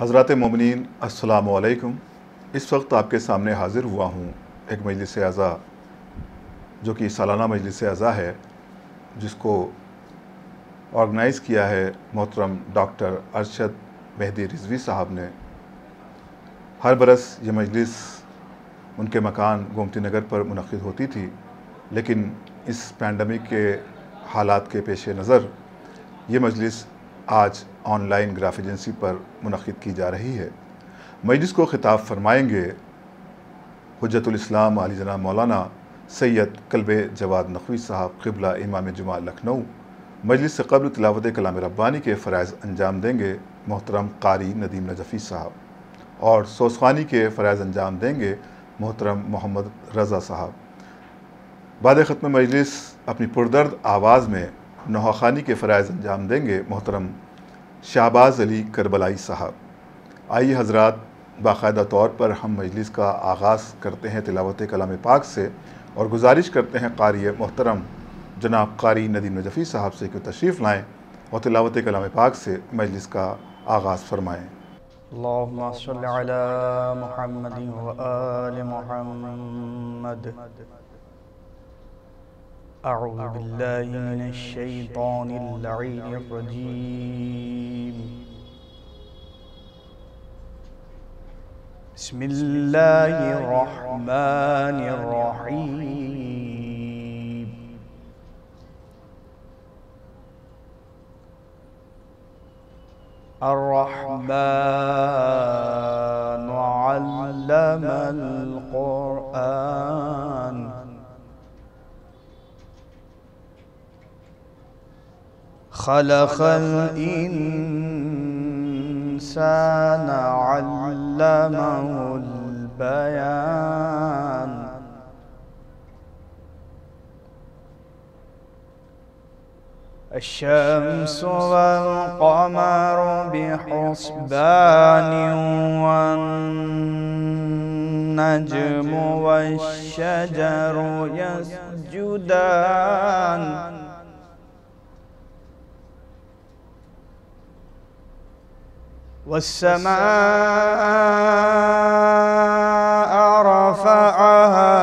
حضرات مومنین السلام علیکم۔ اس وقت آپ کے سامنے حاضر ہوا ہوں ایک مجلس اعزا جو کہ سالانہ مجلس اعزا ہے، جس کو آرگنائز کیا ہے محترم ڈاکٹر ارشد مہدی رضوی صاحب نے۔ ہر برس یہ مجلس ان کے مکان گومتی نگر پر منعقد ہوتی تھی، لیکن اس پینڈیمک کے حالات کے پیش نظر یہ مجلس آج آن لائن گراف ایجنسی پر منعقد کی جا رہی ہے۔ مجلس کو خطاب فرمائیں گے حجت الاسلام علی جناب مولانا سید کلب جواد نقوی صاحب قبلہ امام جمعہ لکھنؤ۔ مجلس سے قبل تلاوت کلام ربانی کے فرائض انجام دیں گے محترم قاری ندیم نجفی صاحب، اور سوسخوانی کے فرائض انجام دیں گے محترم محمد رضا صاحب۔ بعد ختم مجلس اپنی پردرد آواز میں نوحہ کے فرائض انجام دیں گے محترم شہباز علی کربلائی صاحب۔ آئیے حضرات، باقاعدہ طور پر ہم مجلس کا آغاز کرتے ہیں تلاوت کلام پاک سے، اور گزارش کرتے ہیں قاری محترم جناب قاری ندیم نجفی صاحب سے کہ تشریف لائیں اور تلاوت کلام پاک سے مجلس کا آغاز فرمائیں۔ اللہم صل علی محمد و آل محمد۔ اعوذ باللہ من الشیطان اللعین الرجیم۔ بسم اللہ الرحمن الرحیم۔ الرحمن علم القرآن۔ خلق الإنسان علمه البيان۔ الشمس والقمر بحسبان، والنجم والشجر يسجدان، والسماء رفعها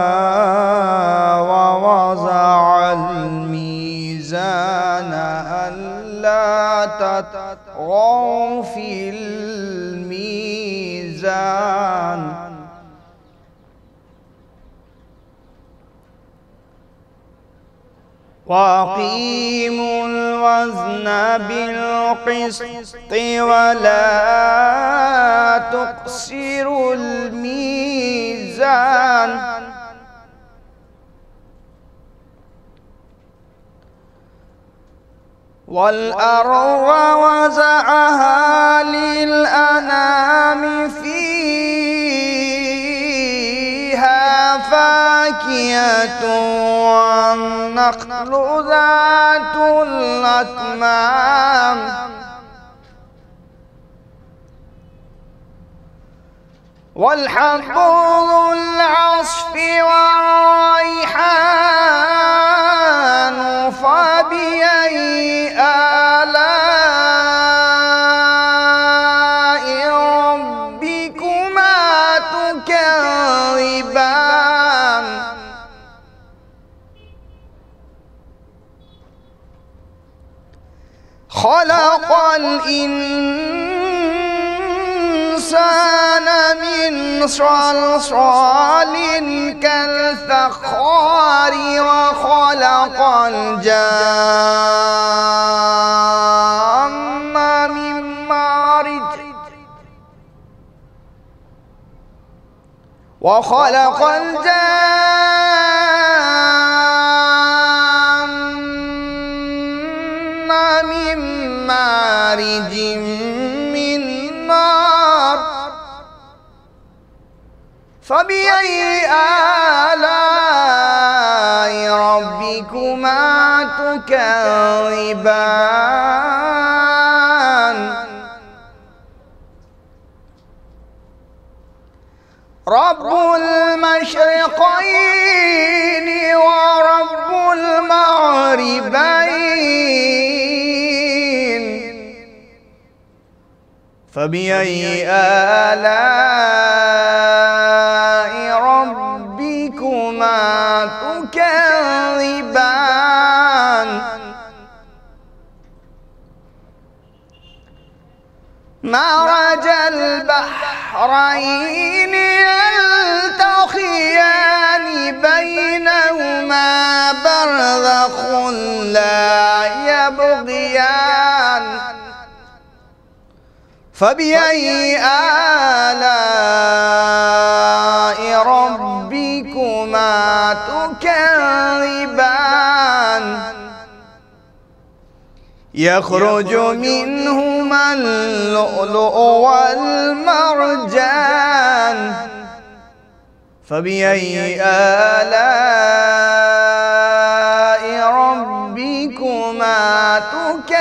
ووضع الميزان ألا تطغوا في الميزان، وأقيموا الوزن بالقسط ولا تخسروا الميزان، والأرض وضعها للأنام فيها فاكهة والنخل ذات الأكمام، والحب ذو العصف والريحان، فبأي آلاء ربكما تكذبان؟ خلق الإنسان من صلصال كالفخار، وخلق الجان من مارج، وخلق الجان من مارج من نار، فبأي آلاء ربكما تكذبان؟ رب المشرقين ورب المغربين، فبأي آلاء ربكما تكذبان مرج البحرين يلتقيان بينهما برزخ لا يبغيان فبأي آلاء ربكما تكذبان يخرج منهما اللؤلؤ والمرجان فبأي آلاء ربكما تكذبان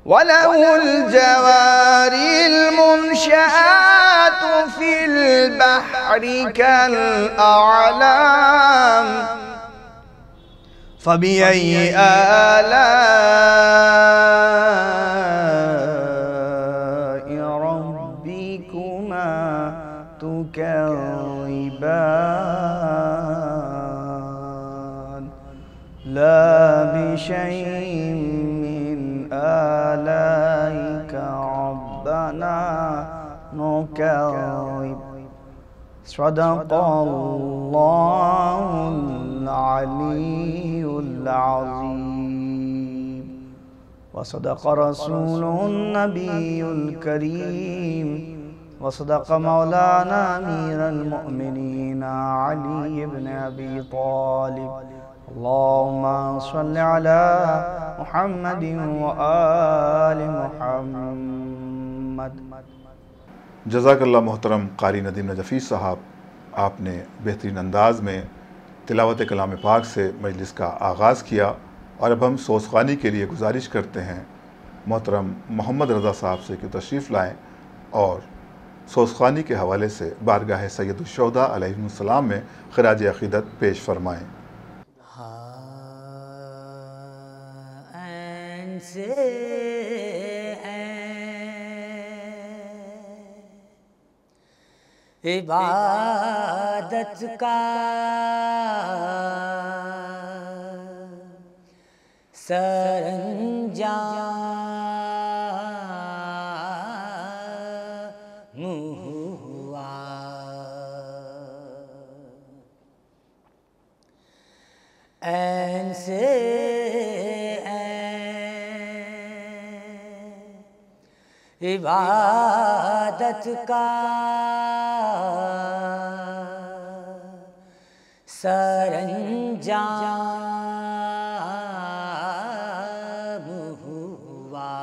وله الجوار المنشآت في البحر كالأعلام فبأي آلاء ربكما تكذبان لا بشيء من آلائك ربنا نكذب صدق الله العلي العظيم وصدق رسوله النبي الكريم وصدق مولانا أمير المؤمنين علي بن أبي طالب اللهم صل على محمد وآل محمد. جزاک اللہ محترم قاری ندیم نجفی صاحب، آپ نے بہترین انداز میں تلاوت کلام پاک سے مجلس کا آغاز کیا، اور اب ہم سوزخوانی کے لیے گزارش کرتے ہیں محترم محمد رضا صاحب سے کہ تشریف لائیں اور سوزخوانی کے حوالے سے بارگاہ سید الشہداء علیہ السلام میں خراج عقیدت پیش فرمائیں. عبادت کا سرانجام ہوا عین سے عبادت کا سرانجام ہوا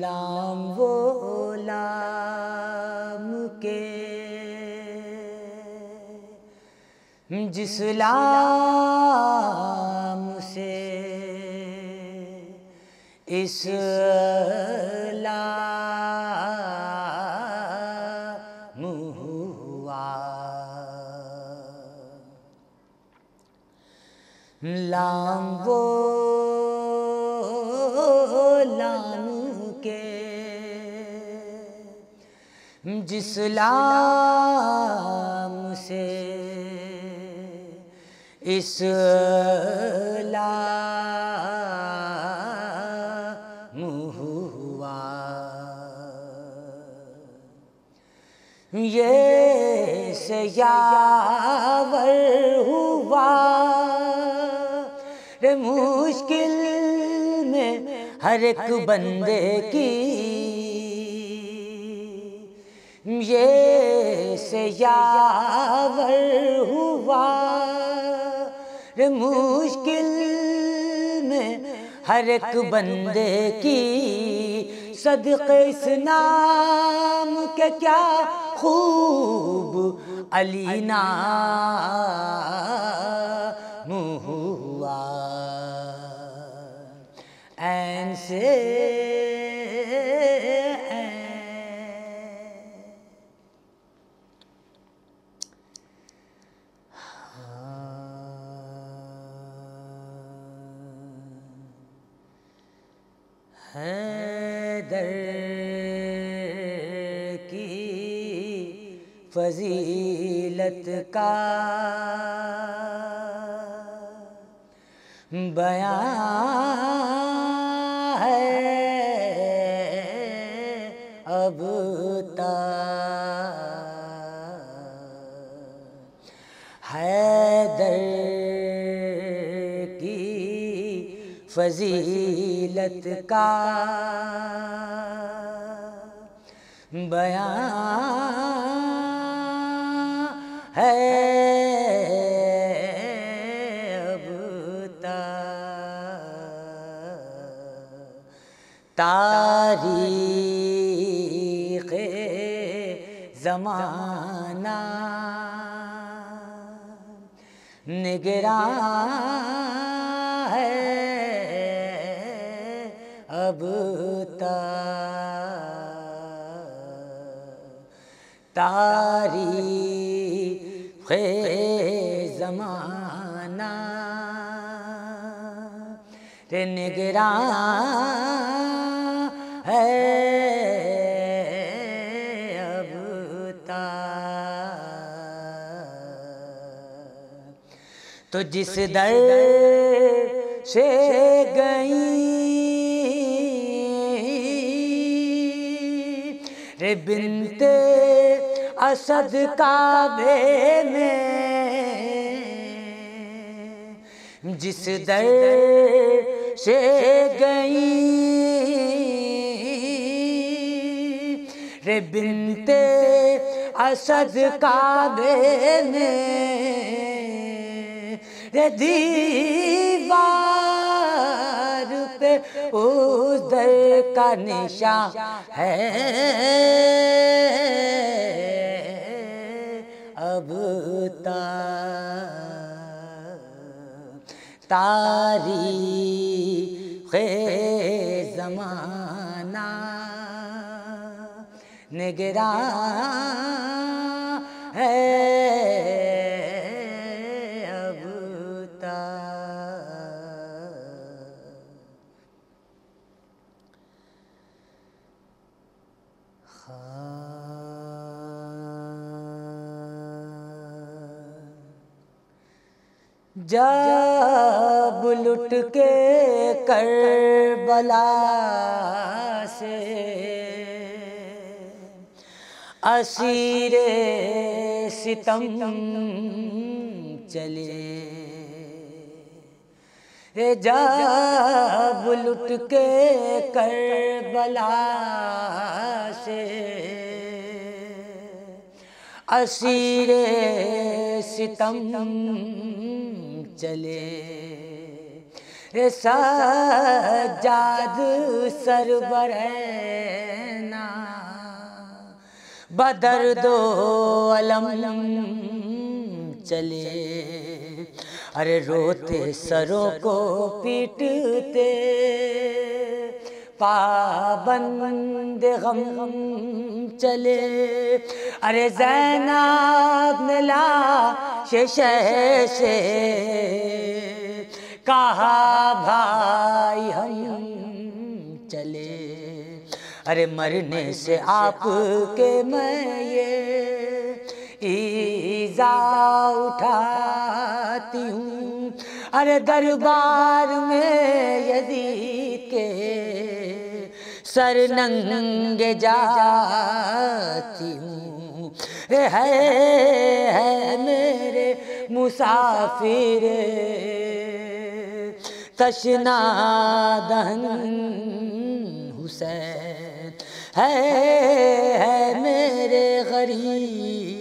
لام و لام کے جس لام سے اسلام ہوا لام وہ لام کے جس لام سے اسلام ہوا یہ سیاور ہوا رے مشکل میں ہر ایک بندے کی یہ سیاور ہوا رے مشکل میں ہر ایک بندے کی صدقے اس نام کے کیا خوب علی نام ہوا عین سے حیدر کی فضیلت کا بیان ہے اب تک، حیدر کی فضیلت کا بیان ہے اب تک، تاریخ زمانہ نگراں ہے اب تک، تاریخ زمانہ نگراں ہے اب تک، تو جس در سے گئی رے بنت اسد کعبے میں، جس در سے گئی رے بنت اسد کعبے میں، رے دیوار پہ اس در کا نشان ہے اب تک، تاریخ زمانہ نگراں ہے اب تک، جب لٹ کے کربلا سے اسیر ستم چلے، جب لٹ کے کربلا سے اسیر ستم چلے، سجاد سربرہنا بدرد و علم چلے، ارے روتے سروں کو پیٹتے پابند غم چلے، ارے زینب نے لاش شہ سے کہا بھائی ہم چلے، ارے مرنے سے آپ کے میں یہ ایذا اٹھاتی ہوں، ارے دربار میں یزید کے سر ننگے جاتی ہوں، ہے میرے مسافر تشنا دہن حسین، ہے میرے غریب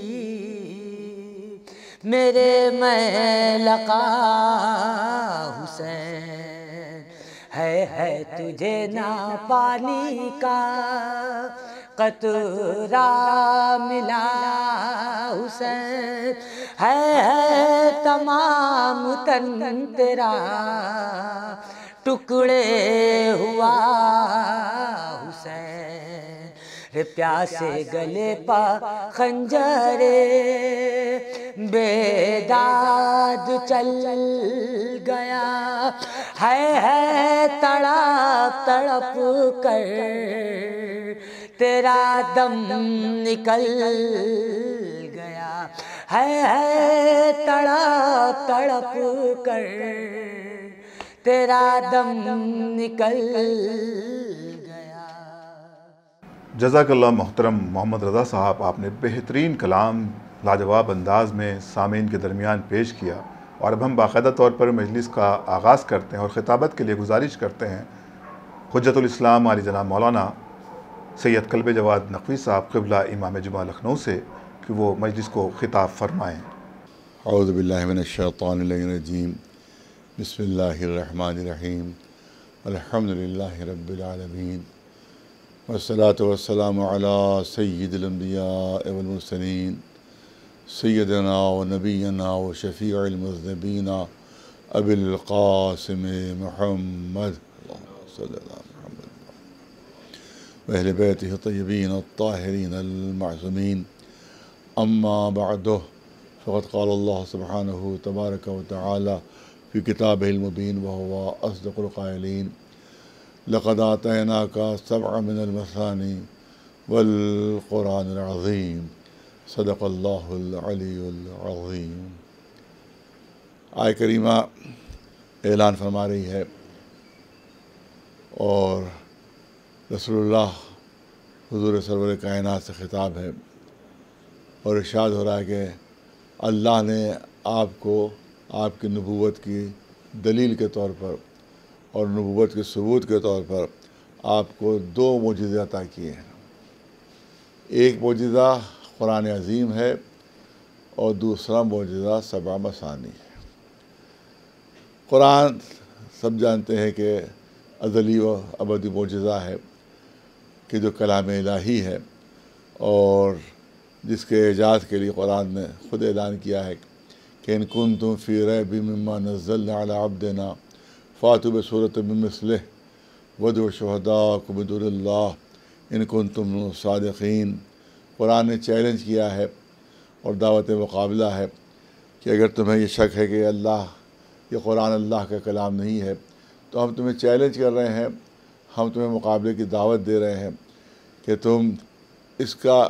میرے میں لقا حسین، ہے تجھے نہ پانی کا قطرہ ملا حسین، ہے تمام تن تیرا ٹکڑے ہوا حسین، پیاسے گلے پا خنجر بیداد چل گیا، ہے تڑپ تڑپ کر تیرا دم نکل گیا، ہے تڑپ تڑپ کر تیرا دم نکل گیا۔ جزاک اللہ محترم محمد رضا صاحب، آپ نے بہترین کلام لاجواب انداز میں سامعین کے درمیان پیش کیا، اور اب ہم باقاعدہ طور پر مجلس کا آغاز کرتے ہیں اور خطابت کے لیے گزارش کرتے ہیں حجت الاسلام علی جناب مولانا سید قلب جواد نقوی صاحب قبلہ امام جمعہ لکھنؤ سے کہ وہ مجلس کو خطاب فرمائیں۔ اعوذ باللہ من الشیطان الرجیم، بسم اللہ الرحمن الرحیم، الحمد للہ رب العالمین، والصلاة والسلام علی سید الانبیاء والمرسلین، سیدنا و نبینا و شفیع المذنبین ابی القاسم محمد صلی اللہ علیہ و اہل بیتہ الطیبین الطاہرین المعصومین، اما بعد، فقد قال اللہ سبحانہ تبارک و تعالی فی کتابہ المبین وہو اصدق القائلین، لقد آتیناک سبعا من المثانی والقرآن العظیم، صدق اللہ العلی العظیم۔ آیہ کریمہ اعلان فرما رہی ہے اور رسول اللہ حضور سرور کائنات سے خطاب ہے، اور ارشاد ہو رہا ہے کہ اللہ نے آپ کو آپ کی نبوت کی دلیل کے طور پر اور نبوت کے ثبوت کے طور پر آپ کو 2 معجزے عطا کیے ہیں۔ ایک معجزہ قرآن عظیم ہے اور دوسرا معجزہ 7 مثانی ہے۔ قرآن سب جانتے ہیں کہ ازلی و ابدی معجزہ ہے کہ جو کلام الہی ہے، اور جس کے اعجاز کے لیے قرآن نے خود اعلان کیا ہے کہ ان کنتم فی ریب مما نزلنا علی عبدنا فاتوا بسورۃ من مثلہ وادعوا شہداءکم من دون اللہ ان کنتم صادقین۔ قرآن نے چیلنج کیا ہے اور دعوت مقابلہ ہے کہ اگر تمہیں یہ شک ہے کہ یہ قرآن اللہ کا کلام نہیں ہے تو ہم تمہیں چیلنج کر رہے ہیں، ہم تمہیں مقابلے کی دعوت دے رہے ہیں کہ تم اس کا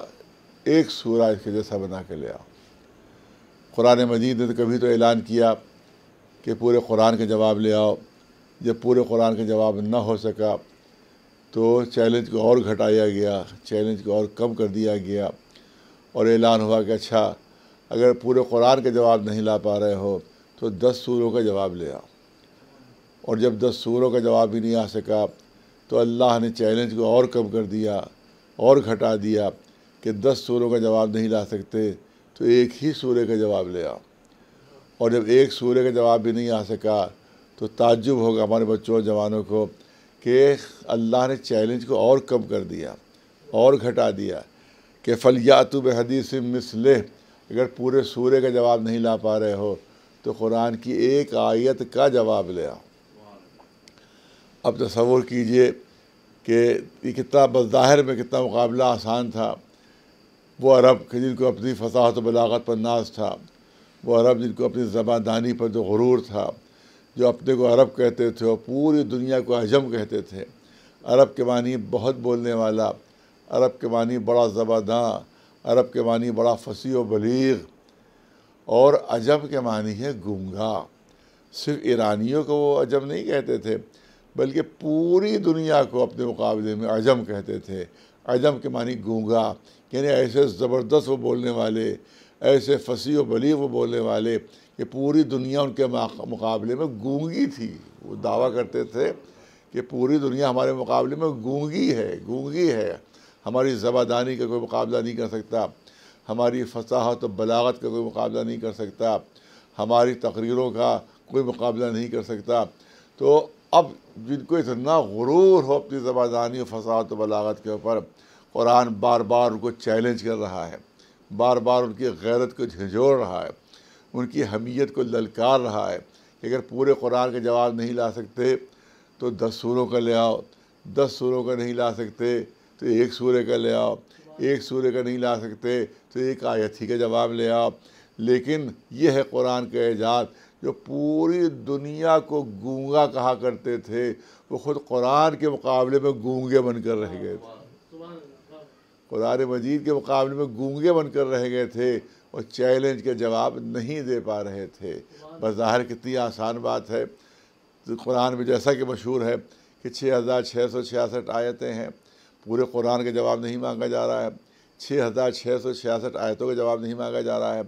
ایک سورہ اس کے جیسا بنا کے لے آؤ۔ قرآن مجید نے تو کبھی تو اعلان کیا کہ پورے قرآن کے جواب لے آؤ، جب پورے قرآن کا جواب نہ ہو سکا تو چیلنج کو اور گھٹایا گیا، چیلنج کو اور کم کر دیا گیا، اور اعلان ہوا کہ اچھا اگر پورے قرآن کا جواب نہیں لا پا رہے ہو تو 10 سوروں کا جواب لے آؤ۔ اور جب 10 سوروں کا جواب بھی نہیں آ سکا تو اللہ نے چیلنج کو اور کم کر دیا اور گھٹا دیا کہ 10 سوروں کا جواب نہیں لا سکتے تو ایک ہی سورے کا جواب لے آؤ۔ اور جب ایک سورے کا جواب بھی نہیں آ سکا تو تعجب ہوگا ہمارے بچوں اور جوانوں کو کہ اللہ نے چیلنج کو اور کم کر دیا اور گھٹا دیا کہ فَلْيَأْتُوا بِحَدِيثٍ مِثْلِهِ، اگر پورے سورے کا جواب نہیں لا پا رہے ہو تو قرآن کی ایک آیت کا جواب لے آؤ۔ اب تصور کیجئے کہ یہ کتنا بظاہر میں کتنا مقابلہ آسان تھا۔ وہ عرب کہ جن کو اپنی فصاحت و بلاغت پر ناز تھا، وہ عرب جن کو اپنی زبان دانی پر جو غرور تھا، جو اپنے کو عرب کہتے تھے اور پوری دنیا کو عجم کہتے تھے۔ عرب کے معنی بہت بولنے والا، عرب کے معنی بڑا زباں، عرب کے معنی بڑا فصیح و بلیغ، اور عجم کے معنی ہے گونگا۔ صرف ایرانیوں کو وہ عجم نہیں کہتے تھے بلکہ پوری دنیا کو اپنے مقابلے میں عجم کہتے تھے۔ عجم کے معنی گونگا، یعنی ایسے زبردست وہ بولنے والے، ایسے فصیح و بلیغ وہ بولنے والے کہ پوری دنیا ان کے مقابلے میں گونگی تھی۔ وہ دعویٰ کرتے تھے کہ پوری دنیا ہمارے مقابلے میں گونگی ہے، ہماری زبادانی کا کوئی مقابلہ نہیں کر سکتا، ہماری فصاحت و بلاغت کا کوئی مقابلہ نہیں کر سکتا، ہماری تقریروں کا کوئی مقابلہ نہیں کر سکتا۔ تو اب جن کو اتنا غرور ہو اپنی زبادانی و فصاحت و بلاغت کے اوپر، قرآن بار بار ان کو چیلنج کر رہا ہے، بار بار ان کی غیرت کو جھنجھوڑ رہا ہے، ان کی حمیت کو للکار رہا ہے کہ اگر پورے قرآن کے جواب نہیں لا سکتے تو 10 سوروں کا لے آؤ، 10 سوروں کا نہیں لا سکتے تو ایک سورے کا لے آؤ، ایک سورے کا نہیں لا سکتے تو ایک آیت ہی کا جواب لے آؤ۔ لیکن یہ ہے قرآن کا اعجاز جو پوری دنیا کو گونگا کہا کرتے تھے، وہ خود قرآن کے مقابلے میں گونگے بن کر رہ گئے تھے، قرآن مجید کے مقابلے میں گونگے بن کر رہ گئے تھے اور چیلنج کے جواب نہیں دے پا رہے تھے۔ بظاہر کتنی آسان بات ہے، قرآن میں جیسا کہ مشہور ہے کہ 6666 آیتیں ہیں، پورے قرآن کا جواب نہیں مانگا جا رہا ہے، 6666 آیتوں کا جواب نہیں مانگا جا رہا ہے،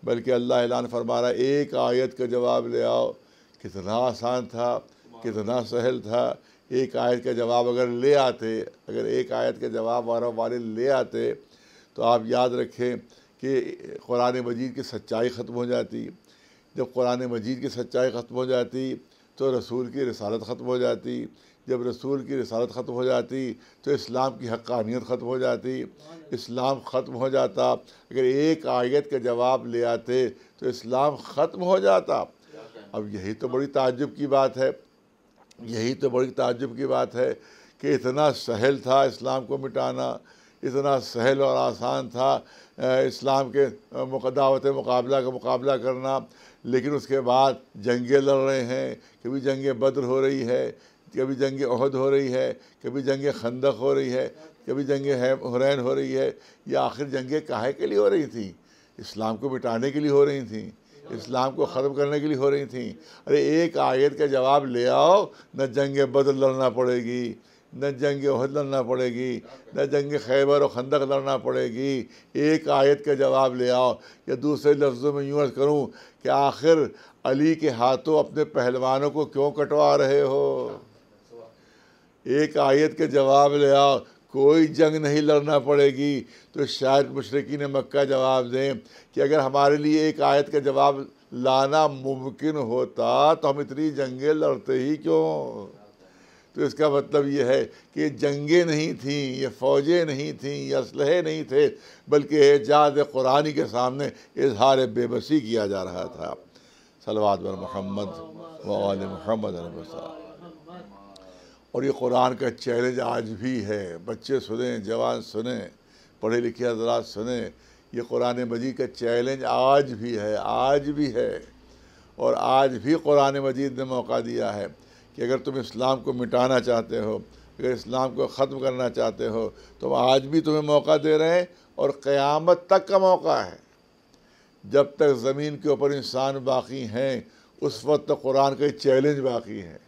بلکہ اللہ اعلان فرما رہا ہے ایک آیت کا جواب لے آؤ۔ کتنا آسان تھا، کتنا سہل تھا۔ ایک آیت کا جواب اگر لے آتے، اگر ایک آیت کا جواب عرب والے لے آتے تو آپ یاد رکھیں کہ قرآن مجید کی سچائی ختم ہو جاتی۔ جب قرآن مجید کی سچائی ختم ہو جاتی تو رسول کی رسالت ختم ہو جاتی۔ جب رسول کی رسالت ختم ہو جاتی تو اسلام کی حقانیت ختم ہو جاتی، اسلام ختم ہو جاتا۔ اگر ایک آیت کا جواب لے آتے تو اسلام ختم ہو جاتا۔ اب یہی تو بڑی تعجب کی بات ہے، یہی تو بڑی تعجب کی بات ہے کہ اتنا سہل تھا اسلام کو مٹانا، اتنا سہل اور آسان تھا اسلام کے دعوت مقابلہ کا مقابلہ کرنا، لیکن اس کے بعد جنگیں لڑ رہے ہیں، کبھی جنگ بدر ہو رہی ہے، کبھی جنگ احد ہو رہی ہے، کبھی جنگ خندق ہو رہی ہے، کبھی جنگ حنین ہو رہی ہے۔ یہ آخر جنگیں کاہے کے لیے ہو رہی تھیں؟ اسلام کو مٹانے کے لیے ہو رہی تھیں، اسلام کو ختم کرنے کے لیے ہو رہی تھیں۔ ارے ایک آیت کا جواب لے آؤ، نہ جنگ بدر لڑنا پڑے گی، نہ جنگ احد لڑنا پڑے گی، نہ جنگ خیبر و خندق لڑنا پڑے گی۔ ایک آیت کا جواب لے آؤ، یا دوسرے لفظوں میں یوں عرض کروں کہ آخر علی کے ہاتھوں اپنے پہلوانوں کو کیوں کٹوا رہے ہو؟ ایک آیت کا جواب لے آؤ، کوئی جنگ نہیں لڑنا پڑے گی۔ تو شاید مشرکین مکہ جواب دیں کہ اگر ہمارے لیے ایک آیت کا جواب لانا ممکن ہوتا تو ہم اتنی جنگیں لڑتے ہی کیوں؟ تو اس کا مطلب یہ ہے کہ جنگیں نہیں تھیں، یہ فوجیں نہیں تھیں، یہ اسلحے نہیں تھے، بلکہ اعجاز قرآنی کے سامنے اظہار بے بسی کیا جا رہا تھا۔ صلوات بر محمد و آل محمد علیہ وسلم۔ اور یہ قرآن کا چیلنج آج بھی ہے، بچے سنیں، جوان سنیں، پڑھے لکھے حضرات سنیں، یہ قرآن مجید کا چیلنج آج بھی ہے، آج بھی ہے۔ اور آج بھی قرآن مجید نے موقع دیا ہے کہ اگر تم اسلام کو مٹانا چاہتے ہو، اگر اسلام کو ختم کرنا چاہتے ہو تو آج بھی تمہیں موقع دے رہے ہیں، اور قیامت تک کا موقع ہے۔ جب تک زمین کے اوپر انسان باقی ہیں اس وقت تک قرآن کا چیلنج باقی ہے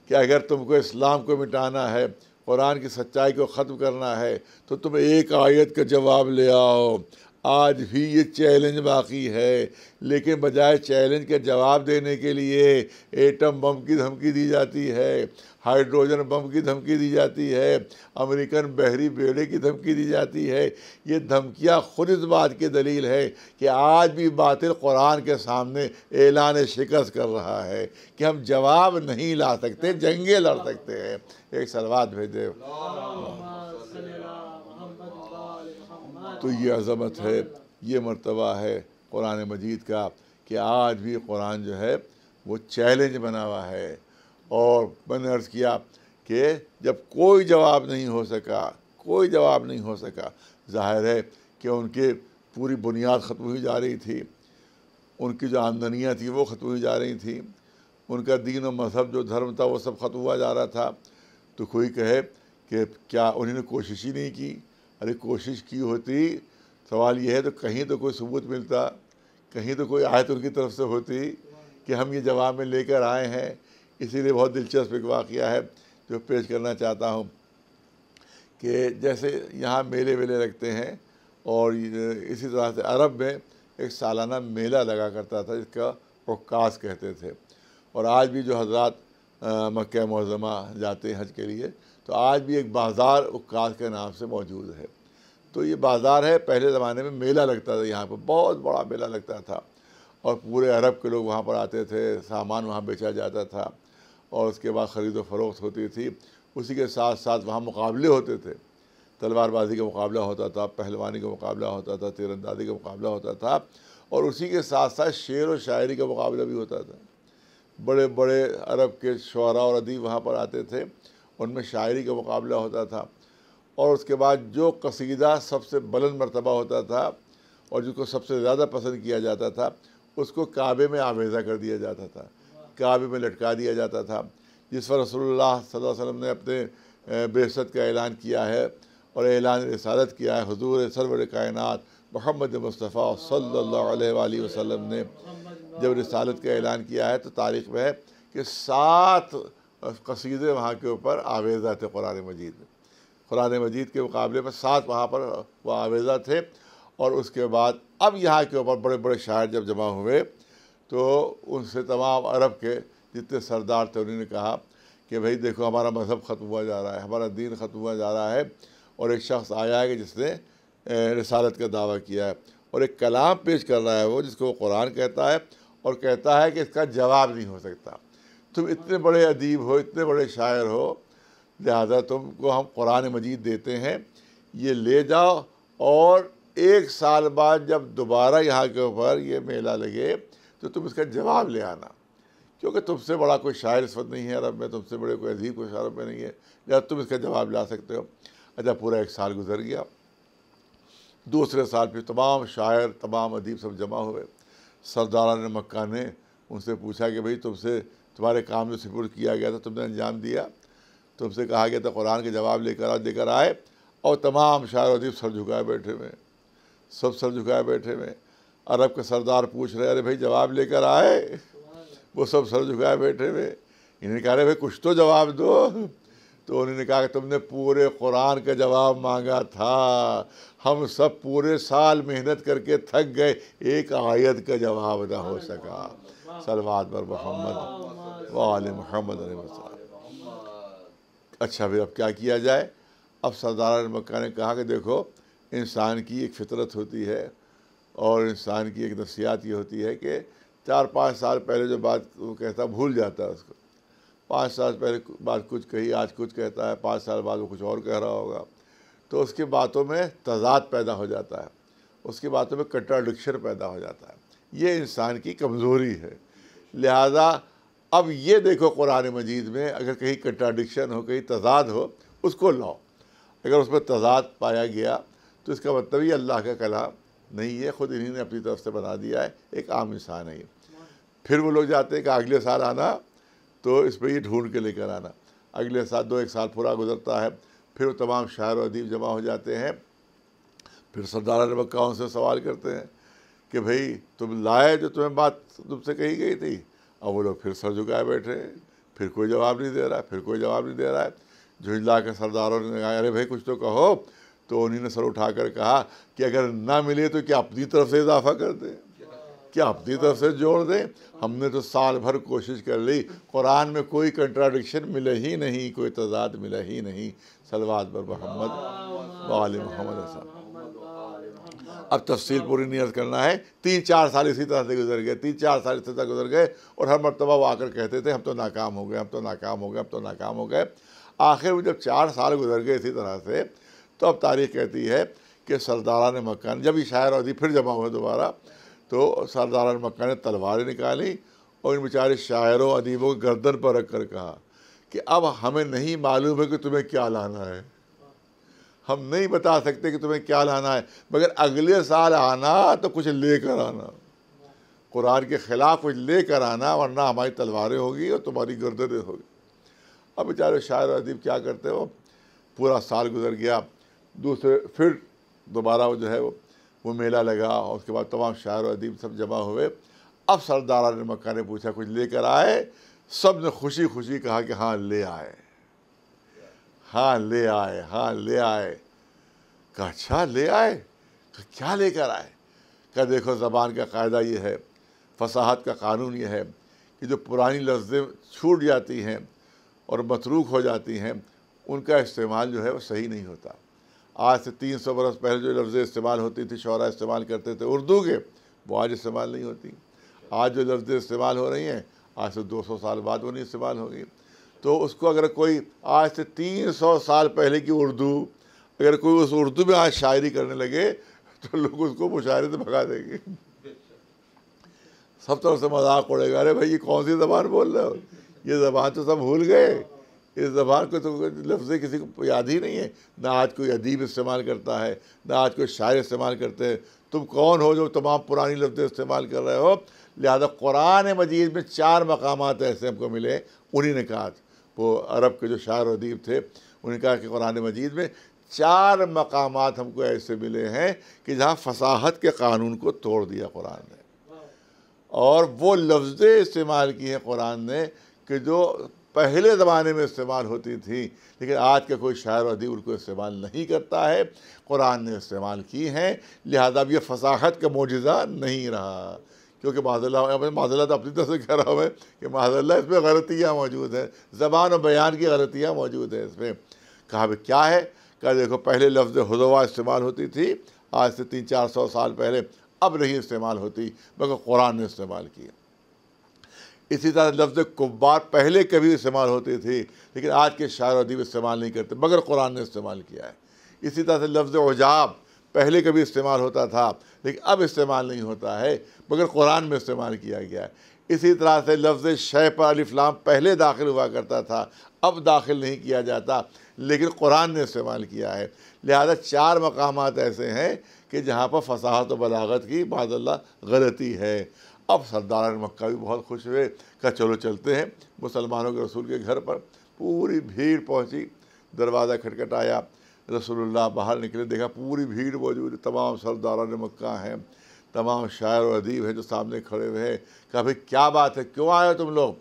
کہ اگر تم کو اسلام کو مٹانا ہے، قرآن کی سچائی کو ختم کرنا ہے تو تم ایک آیت کا جواب لے آؤ۔ آج بھی یہ چیلنج باقی ہے، لیکن بجائے چیلنج کے جواب دینے کے لیے ایٹم بم کی دھمکی دی جاتی ہے، ہائیڈروجن بم کی دھمکی دی جاتی ہے، امریکن بحری بیڑے کی دھمکی دی جاتی ہے۔ یہ دھمکیاں خود اس بات کی دلیل ہے کہ آج بھی باطل قرآن کے سامنے اعلان شکست کر رہا ہے کہ ہم جواب نہیں لا سکتے، جنگیں لڑ سکتے ہیں۔ ایک صلوات بھیجے۔ تو یہ عظمت ہے، یہ مرتبہ ہے قرآن مجید کا کہ آج بھی قرآن جو ہے وہ چیلنج بنا ہوا ہے۔ اور میں نے عرض کیا کہ جب کوئی جواب نہیں ہو سکا، کوئی جواب نہیں ہو سکا، ظاہر ہے کہ ان کے پوری بنیاد ختم ہوئی جا رہی تھی، ان کی جو آمدنیاں تھیں وہ ختم ہوئی جا رہی تھیں، ان کا دین و مذہب جو دھرم تھا وہ سب ختم ہوا جا رہا تھا۔ تو کوئی کہے کہ کیا انہوں نے کوشش ہی نہیں کی؟ ارے کوشش کی ہوتی، سوال یہ ہے تو کہیں تو کوئی ثبوت ملتا، کہیں تو کوئی آیت ان کی طرف سے ہوتی کہ ہم یہ جواب میں لے کر آئے ہیں۔ اسی لیے بہت دلچسپ ایک واقعہ ہے جو پیش کرنا چاہتا ہوں کہ جیسے یہاں میلے ویلے لگتے ہیں، اور اسی طرح سے عرب میں ایک سالانہ میلہ لگا کرتا تھا جس کا عکاس کہتے تھے۔ اور آج بھی جو حضرات مکہ معظمہ جاتے ہیں حج کے لیے تو آج بھی ایک بازار عکاس کے نام سے موجود ہے۔ تو یہ بازار ہے، پہلے زمانے میں میلہ لگتا تھا، یہاں پہ بہت بڑا میلہ لگتا تھا اور پورے عرب کے لوگ وہاں پر آتے تھے، سامان وہاں بیچا جاتا تھا اور اس کے بعد خرید و فروخت ہوتی تھی۔ اسی کے ساتھ ساتھ وہاں مقابلے ہوتے تھے، تلوار بازی کا مقابلہ ہوتا تھا، پہلوانی کا مقابلہ ہوتا تھا، تیر اندازی کا مقابلہ ہوتا تھا، اور اسی کے ساتھ ساتھ شعر و شاعری کا مقابلہ بھی ہوتا تھا۔ بڑے بڑے عرب کے شعراء اور ادیب وہاں پر آتے تھے، ان میں شاعری کا مقابلہ ہوتا تھا، اور اس کے بعد جو قصیدہ سب سے بلند مرتبہ ہوتا تھا اور جس کو سب سے زیادہ پسند کیا جاتا تھا اس کو کعبے میں آویزہ کر دیا جاتا تھا، کعبے میں لٹکا دیا جاتا تھا۔ جس پر رسول اللہ صلی اللہ علیہ وسلم نے اپنے بعثت کا اعلان کیا ہے اور اعلان رسالت کیا ہے، حضور سرور کائنات محمد مصطفیٰ صلی اللہ علیہ وآلہ وسلم نے جب رسالت کا اعلان کیا ہے تو تاریخ میں ہے کہ 7 قصیدے وہاں کے اوپر آویزہ تھے قرآن مجید میں۔ قرآن مجید کے مقابلے پر 7 وہاں پر وہ آویزہ تھے۔ اور اس کے بعد اب یہاں کے اوپر بڑے بڑے شاعر جب جمع ہوئے تو ان سے تمام عرب کے جتنے سردار تھے انہوں نے کہا کہ بھئی دیکھو ہمارا مذہب ختم ہوا جا رہا ہے، ہمارا دین ختم ہوا جا رہا ہے، اور ایک شخص آیا ہے کہ جس نے رسالت کا دعویٰ کیا ہے اور ایک کلام پیش کر رہا ہے وہ جس کو وہ قرآن کہتا ہے، اور کہتا ہے کہ اس کا جواب نہیں ہو سکتا۔ تم اتنے بڑے ادیب ہو، اتنے بڑے شاعر ہو، لہذا تم کو ہم قرآن مجید دیتے ہیں، یہ لے جاؤ، اور 1 سال بعد جب دوبارہ یہاں کے اوپر یہ میلہ لگے تو تم اس کا جواب لے آنا، کیونکہ تم سے بڑا کوئی شاعر اس وقت نہیں ہے عرب میں، تم سے بڑے کوئی ادیب کوئی عرب میں نہیں ہے، لہذا تم اس کا جواب لا سکتے ہو۔ اچھا، پورا 1 سال گزر گیا۔ دوسرے سال پھر تمام شاعر تمام ادیب سب جمع ہوئے۔ سرداران مکہ نے ان سے پوچھا کہ بھئی تم سے تمہارے کام جو سپرد کیا گیا تھا تم نے انجام دیا؟ تم سے کہا گیا تھا قرآن کے جواب لے کر آئے، اور تمام شاعر و ادیب سر جھکائے بیٹھے ہوئے، سب سر جھکائے بیٹھے ہوئے۔ عرب کے سردار پوچھ رہے ارے بھائی جواب لے کر آئے؟ وہ سب سر جھکائے بیٹھے ہوئے۔ انہوں نے کہا ارے بھائی کچھ تو جواب دو۔ تو انہوں نے کہا کہ تم نے پورے قرآن کا جواب مانگا تھا، ہم سب پورے سال محنت کر کے تھک گئے، ایک آیت کا جواب نہ ہو سکا۔ صلوات بر محمد وآل محمد علیہ وسلم۔ اچھا پھر اب کیا کیا جائے؟ اب سردار مکہ نے کہا کہ دیکھو انسان کی ایک فطرت ہوتی ہے اور انسان کی ایک نفسیات یہ ہوتی ہے کہ 4-5 سال پہلے جو بات وہ کہتا بھول جاتا ہے اس کو۔ 5 سال پہلے بات کچھ کہی، آج کچھ کہتا ہے، 5 سال بعد وہ کچھ اور کہہ رہا ہوگا، تو اس کی باتوں میں تضاد پیدا ہو جاتا ہے، اس کی باتوں میں کنٹراڈکشن پیدا ہو جاتا ہے۔ یہ انسان کی کمزوری ہے۔ لہذا اب یہ دیکھو قرآن مجید میں اگر کہیں کنٹراڈکشن ہو، کہیں تضاد ہو، اس کو لاؤ۔ اگر اس میں تضاد پایا گیا تو اس کا مطلب یہ اللہ کا کلام نہیں ہے، خود انہی نے اپنی طرف سے بنا دیا ہے، ایک عام انسان ہے یہ۔ پھر وہ لوگ جاتے ہیں کہ اگلے سال آنا تو اس پہ یہ ڈھونڈ کے لے کر آنا۔ اگلے سال 2-1 سال پورا گزرتا ہے، پھر وہ تمام شاعر و ادیب جمع ہو جاتے ہیں۔ پھر سردار مکہ ان سے سوال کرتے ہیں کہ بھئی تم لائے جو تمہیں بات تم سے کہی گئی تھی؟ اب وہ لوگ پھر سر جھکائے بیٹھے ہیں، پھر کوئی جواب نہیں دے رہا ہے، پھر کوئی جواب نہیں دے رہا ہے۔ جھنجلا کے سرداروں نے کہا ارے بھائی کچھ تو کہو۔ تو انہوں نے سر اٹھا کر کہا کہ اگر نہ ملے تو کیا اپنی طرف سے اضافہ کر دیں، کیا اپنی طرف سے جوڑ دیں؟ ہم نے تو سال بھر کوشش کر لی، قرآن میں کوئی کنٹراڈکشن ملا ہی نہیں، کوئی تضاد ملا ہی نہیں۔ صلوات بر محمد وآل محمد صاحب۔ اب تفصیل پوری نہیں عرض کرنا ہے، 3-4 سال اسی طرح سے گزر گئے، 3-4 سال اسی طرح گزر گئے، اور ہر مرتبہ وہ آ کر کہتے تھے ہم تو ناکام ہو گئے، ہم تو ناکام ہو گئے، ہم تو ناکام ہو گئے۔ آخر میں جب 4 سال گزر گئے اسی طرح سے، تو اب تاریخ کہتی ہے کہ سرداران مکہ نے جب یہ شاعر و ادیب پھر جمع ہوئے دوبارہ، تو سرداران مکہ نے تلواریں نکالی اور ان بیچارے شاعروں ادیبوں کو گردن پر رکھ کر کہا کہ اب ہمیں نہیں معلوم ہے کہ تمہیں کیا لانا ہے، ہم نہیں بتا سکتے کہ تمہیں کیا لانا ہے، مگر اگلے سال آنا تو کچھ لے کر آنا، قرآن کے خلاف کچھ لے کر آنا، ورنہ ہماری تلواریں ہوگی اور تمہاری گردنیں ہوگی۔ اب بیچارے شاعر و ادیب کیا کرتے ہو، پورا سال گزر گیا، پھر دوبارہ وہ جو ہے وہ میلہ لگا، اور اس کے بعد تمام شاعر و ادیب سب جمع ہوئے۔ اب سرداران مکہ نے پوچھا کچھ لے کر آئے؟ سب نے خوشی خوشی کہا کہ ہاں لے آئے، ہاں لے آئے، ہاں لے آئے۔ کہا اچھا لے آئے؟ کیا لے کر آئے؟ کہا دیکھو زبان کا قاعدہ یہ ہے، فصاحت کا قانون یہ ہے کہ جو پرانی لفظیں چھوٹ جاتی ہیں اور متروک ہو جاتی ہیں ان کا استعمال جو ہے وہ صحیح نہیں ہوتا۔ آج سے 300 برس پہلے جو لفظیں استعمال ہوتی تھی، شعراء استعمال کرتے تھے اردو کے، وہ آج استعمال نہیں ہوتی۔ آج جو لفظیں استعمال ہو رہی ہیں آج سے 200 سال بعد وہ نہیں استعمال ہوگی۔ تو اس کو اگر کوئی آج سے 300 سال پہلے کی اردو، اگر کوئی اس اردو میں آج شاعری کرنے لگے تو لوگ اس کو مشاعرے سے بھگا دیں گے، سب طرف سے مذاق اڑے گا، ارے بھائی یہ کون سی زبان بول رہے ہو، یہ زبان تو سب بھول گئے، اس زبان کو تو لفظیں کسی کو یاد ہی نہیں ہے، نہ آج کوئی ادیب استعمال کرتا ہے، نہ آج کوئی شاعر استعمال کرتے ہیں۔ تم کون ہو جو تمام پرانی لفظیں استعمال کر رہے ہو؟ لہذا قرآن مجید میں 4 مقامات ایسے ہم کو ملے. انہی نے کہا، وہ عرب کے جو شاعر و ادیب تھے، انہوں نے کہا کہ قرآن مجید میں 4 مقامات ہم کو ایسے ملے ہیں کہ جہاں فصاحت کے قانون کو توڑ دیا قرآن نے، اور وہ لفظیں استعمال کی ہیں قرآن نے کہ جو پہلے زمانے میں استعمال ہوتی تھی، لیکن آج کا کوئی شاعر و ادیب ان کو استعمال نہیں کرتا ہے. قرآن نے استعمال کی ہیں، لہذا اب یہ فصاحت کا معجزہ نہیں رہا. کیونکہ معذلہ تو اپنی طرف سے کہہ رہا ہوں میں کہ معذلہ اس میں غلطیاں موجود ہیں، زبان و بیان کی غلطیاں موجود ہیں اس میں. کہا بھئی کیا ہے؟ کہا دیکھو پہلے لفظ حضوا استعمال ہوتی تھی آج سے 300-400 سال پہلے، اب نہیں استعمال ہوتی مگر قرآن نے استعمال کیا. اسی طرح لفظ کبار پہلے کبھی استعمال ہوتی تھی لیکن آج کے شاعر و ادیب استعمال نہیں کرتے مگر قرآن نے استعمال کیا ہے. اسی طرح سے لفظ عجاب پہلے کبھی استعمال ہوتا تھا لیکن اب استعمال نہیں ہوتا ہے مگر قرآن میں استعمال کیا گیا ہے. اسی طرح سے لفظ شے پر الف لام پہلے داخل ہوا کرتا تھا، اب داخل نہیں کیا جاتا لیکن قرآن نے استعمال کیا ہے. لہذا 4 مقامات ایسے ہیں کہ جہاں پر فصاحت و بلاغت کی معاذ اللہ غلطی ہے. اب سرداران مکہ بھی بہت خوش ہوئے، کہا چلو چلتے ہیں مسلمانوں کے رسول کے گھر پر. پوری بھیڑ پہنچی، دروازہ کھٹکھٹایا، رسول اللہ باہر نکلے، دیکھا پوری بھیڑ موجود ہے، تمام سرداران مکہ ہیں، تمام شاعر و ادیب ہیں جو سامنے کھڑے ہوئے ہیں. کہا بھئی کیا بات ہے، کیوں آئے ہو تم لوگ؟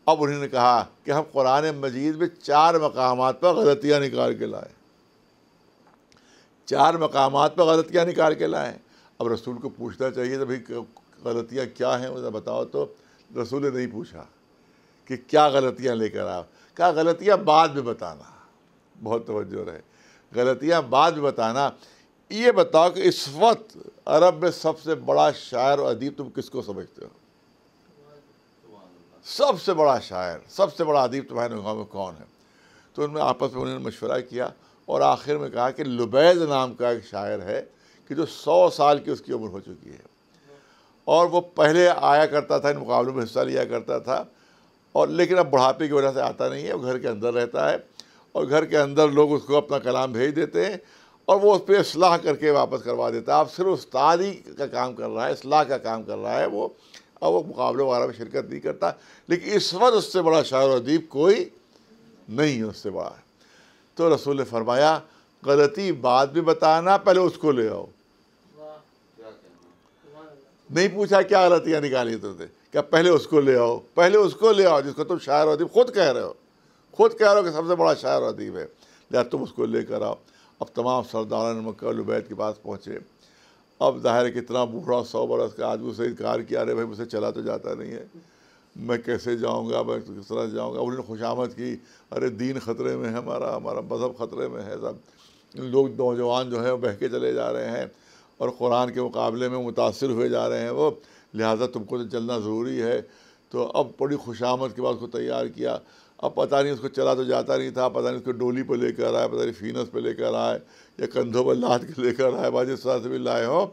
اب انہوں نے کہا کہ ہم قرآن مجید میں 4 مقامات پر غلطیاں نکال کے لائے. 4 مقامات پر غلطیاں نکال کے لائے. اب رسول کو پوچھنا چاہیے تو بھئی غلطیاں کیا ہیں مجھے بتاؤ. تو رسول نے نہیں پوچھا کہ کیا غلطیاں لے کر آؤ. کہا غلطیاں بعد میں بتانا. بہت توجہ رہے، غلطیاں بعد میں بتانا. یہ بتاؤ کہ اس وقت عرب میں سب سے بڑا شاعر و ادیب تم کس کو سمجھتے ہو؟ سب سے بڑا شاعر، سب سے بڑا ادیب تمہارے نگاہوں میں کون ہے؟ تو ان میں آپس میں انہوں نے مشورہ کیا اور آخر میں کہا کہ لبید نام کا ایک شاعر ہے کہ جو 100 سال کی اس کی عمر ہو چکی ہے، اور وہ پہلے آیا کرتا تھا، ان مقابلوں میں حصہ لیا کرتا تھا، اور لیکن اب بڑھاپے کی وجہ سے آتا نہیں ہے. وہ گھر کے اندر رہتا ہے اور گھر کے اندر لوگ اس کو اپنا کلام بھیج دیتے ہیں اور وہ اس پہ اصلاح کر کے واپس کروا دیتا ہے. اب صرف استادی کا کام کر رہا ہے، اصلاح کا کام کر رہا ہے وہ، اور وہ مقابلوں وغیرہ میں شرکت نہیں کرتا. لیکن اس وقت اس سے بڑا شاعر و ادیب کوئی نہیں ہے، اس سے بڑا ہے. تو رسول نے فرمایا غلطی بعد میں بتانا، پہلے اس کو لے آؤ. نہیں پوچھا کیا غلطیاں نکالی تو تھے، کہ پہلے اس کو لے آؤ، پہلے اس کو لے آؤ جس کو تم شاعر و ادیب خود کہہ رہے ہو، خود کہہ رہے ہو کہ سب سے بڑا شاعر و ادیب ہے، لہٰذا تم اس کو لے کر آؤ. اب تمام سرداران مکہ لبید کے پاس پہنچے. اب ظاہر ہے کتنا بوڑھا 100 برس کا آدمی اسے انکار کیا، ارے بھائی مجھ سے چلا تو جاتا نہیں ہے، میں کیسے جاؤں گا، میں کس طرح جاؤں گا. انہوں نے خوشامد کی، ارے دین خطرے میں ہے، ہمارا مذہب خطرے میں ہے. سب لوگ نوجوان جو ہیں وہ بہہ کے چلے جا رہے ہیں اور قرآن کے مقابلے میں متاثر ہوئے جا رہے ہیں وہ، لہٰذا تم کو تو چلنا ضروری ہے. تو اب بڑی خوشامد کے بعد اس کو تیار کیا. اب پتہ نہیں اس کو چلا تو جاتا نہیں تھا، پتہ نہیں اس کو ڈولی پہ لے کر آئے، پتہ نہیں فینس پہ لے کر آئے یا کندھوں پر لاد کے لے کر آئے، باجی طرح سے بھی لائے ہوں.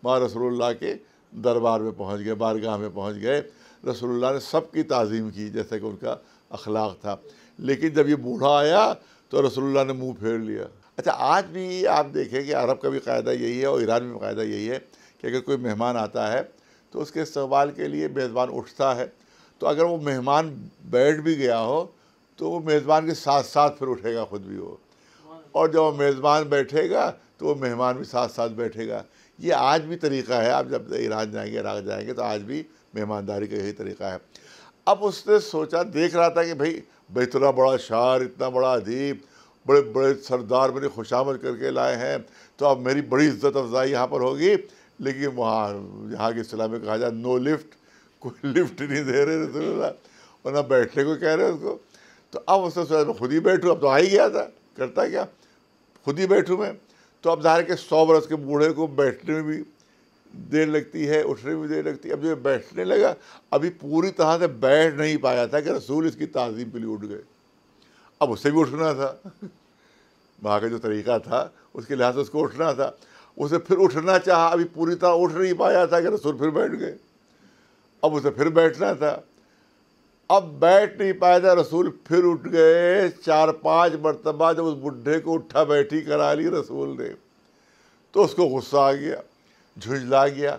وہاں رسول اللہ کے دربار میں پہنچ گئے، بارگاہ میں پہنچ گئے. رسول اللہ نے سب کی تعظیم کی جیسا کہ ان کا اخلاق تھا. لیکن جب یہ بوڑھا آیا تو رسول اللہ نے منہ پھیر لیا. اچھا آج بھی آپ دیکھیں کہ عرب کا بھی قاعدہ یہی ہے اور ایران میں بھی قاعدہ یہی ہے کہ اگر کوئی مہمان آتا ہے تو اس کے استقبال کے لیے میزبان اٹھتا ہے. تو اگر وہ مہمان بیٹھ بھی گیا ہو تو وہ میزبان کے ساتھ ساتھ پھر اٹھے گا خود بھی وہ، اور جب وہ میزبان بیٹھے گا تو وہ مہمان بھی ساتھ ساتھ بیٹھے گا. یہ آج بھی طریقہ ہے. آپ جب ایران جائیں گے، عراق جائیں گے تو آج بھی مہمانداری کا یہی طریقہ ہے. اب اس نے سوچا، دیکھ رہا تھا کہ بھائی اتنا بڑا شاعر، اتنا بڑا ادیب، بڑے بڑے سردار میری خوشامد کر کے لائے ہیں، تو اب میری بڑی عزت افزائی یہاں پر ہوگی. لیکن وہاں یہاں کے اسلام میں کہا جائے نو لفٹ، کوئی لفٹ نہیں دے رہے رسول اللہ، اور نہ بیٹھنے کو کہہ رہے اس کو. تو اب اس نے سوچا میں خود ہی بیٹھوں، اب تو آ ہی گیا تھا، کرتا کیا، خود ہی بیٹھوں میں. تو اب ظاہر کہ 100 برس کے بوڑھے کو بیٹھنے میں بھی دیر لگتی ہے، اٹھنے میں بھی دیر لگتی ہے. اب جو بیٹھنے لگا، ابھی پوری طرح سے بیٹھ نہیں پایا تھا کہ رسول اس کی تعظیم کے لیے اٹھ گئے. اب اسے بھی اٹھنا تھا، وہاں کا جو طریقہ تھا اس کے لحاظ سے اس کو اٹھنا تھا. اسے پھر اٹھنا چاہا، ابھی پوری طرح اٹھ نہیں پایا تھا کہ رسول پھر بیٹھ گئے. اب اسے پھر بیٹھنا تھا، اب بیٹھ نہیں پایا تھا، رسول پھر اٹھ گئے. 4-5 مرتبہ جب اس بڈھے کو اٹھا بیٹھی کرا لی رسول نے تو اس کو غصہ آ گیا. جھنجلا گیا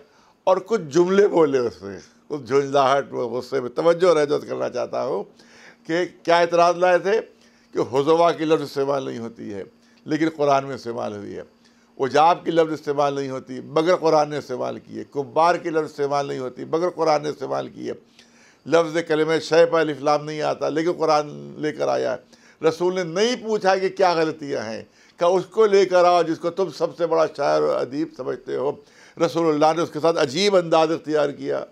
اور کچھ جملے بولے اس نے. اس جھنجلاہٹ غصے میں توجہ رہ جو کرنا چاہتا ہوں کہ کیا اعتراض لائے تھے کہ حذوا کی لفظ استعمال نہیں ہوتی ہے لیکن قرآن میں استعمال ہوئی ہے. عجاب کی لفظ استعمال نہیں ہوتی مگر قرآن نے استعمال کی ہے. کبار کی لفظ استعمال نہیں ہوتی مگر قرآن نے استعمال کی ہے. لفظ کلمہ شے پر الف لام نہیں آتا لیکن قرآن لے کر آیا ہے. رسول نے نہیں پوچھا کہ کیا غلطیاں ہیں، کہ اس کو لے کر آؤ جس کو تم سب سے بڑا شاعر اور ادیب سمجھتے ہو. رسول اللہ نے اس کے ساتھ عجیب انداز اختیار کیا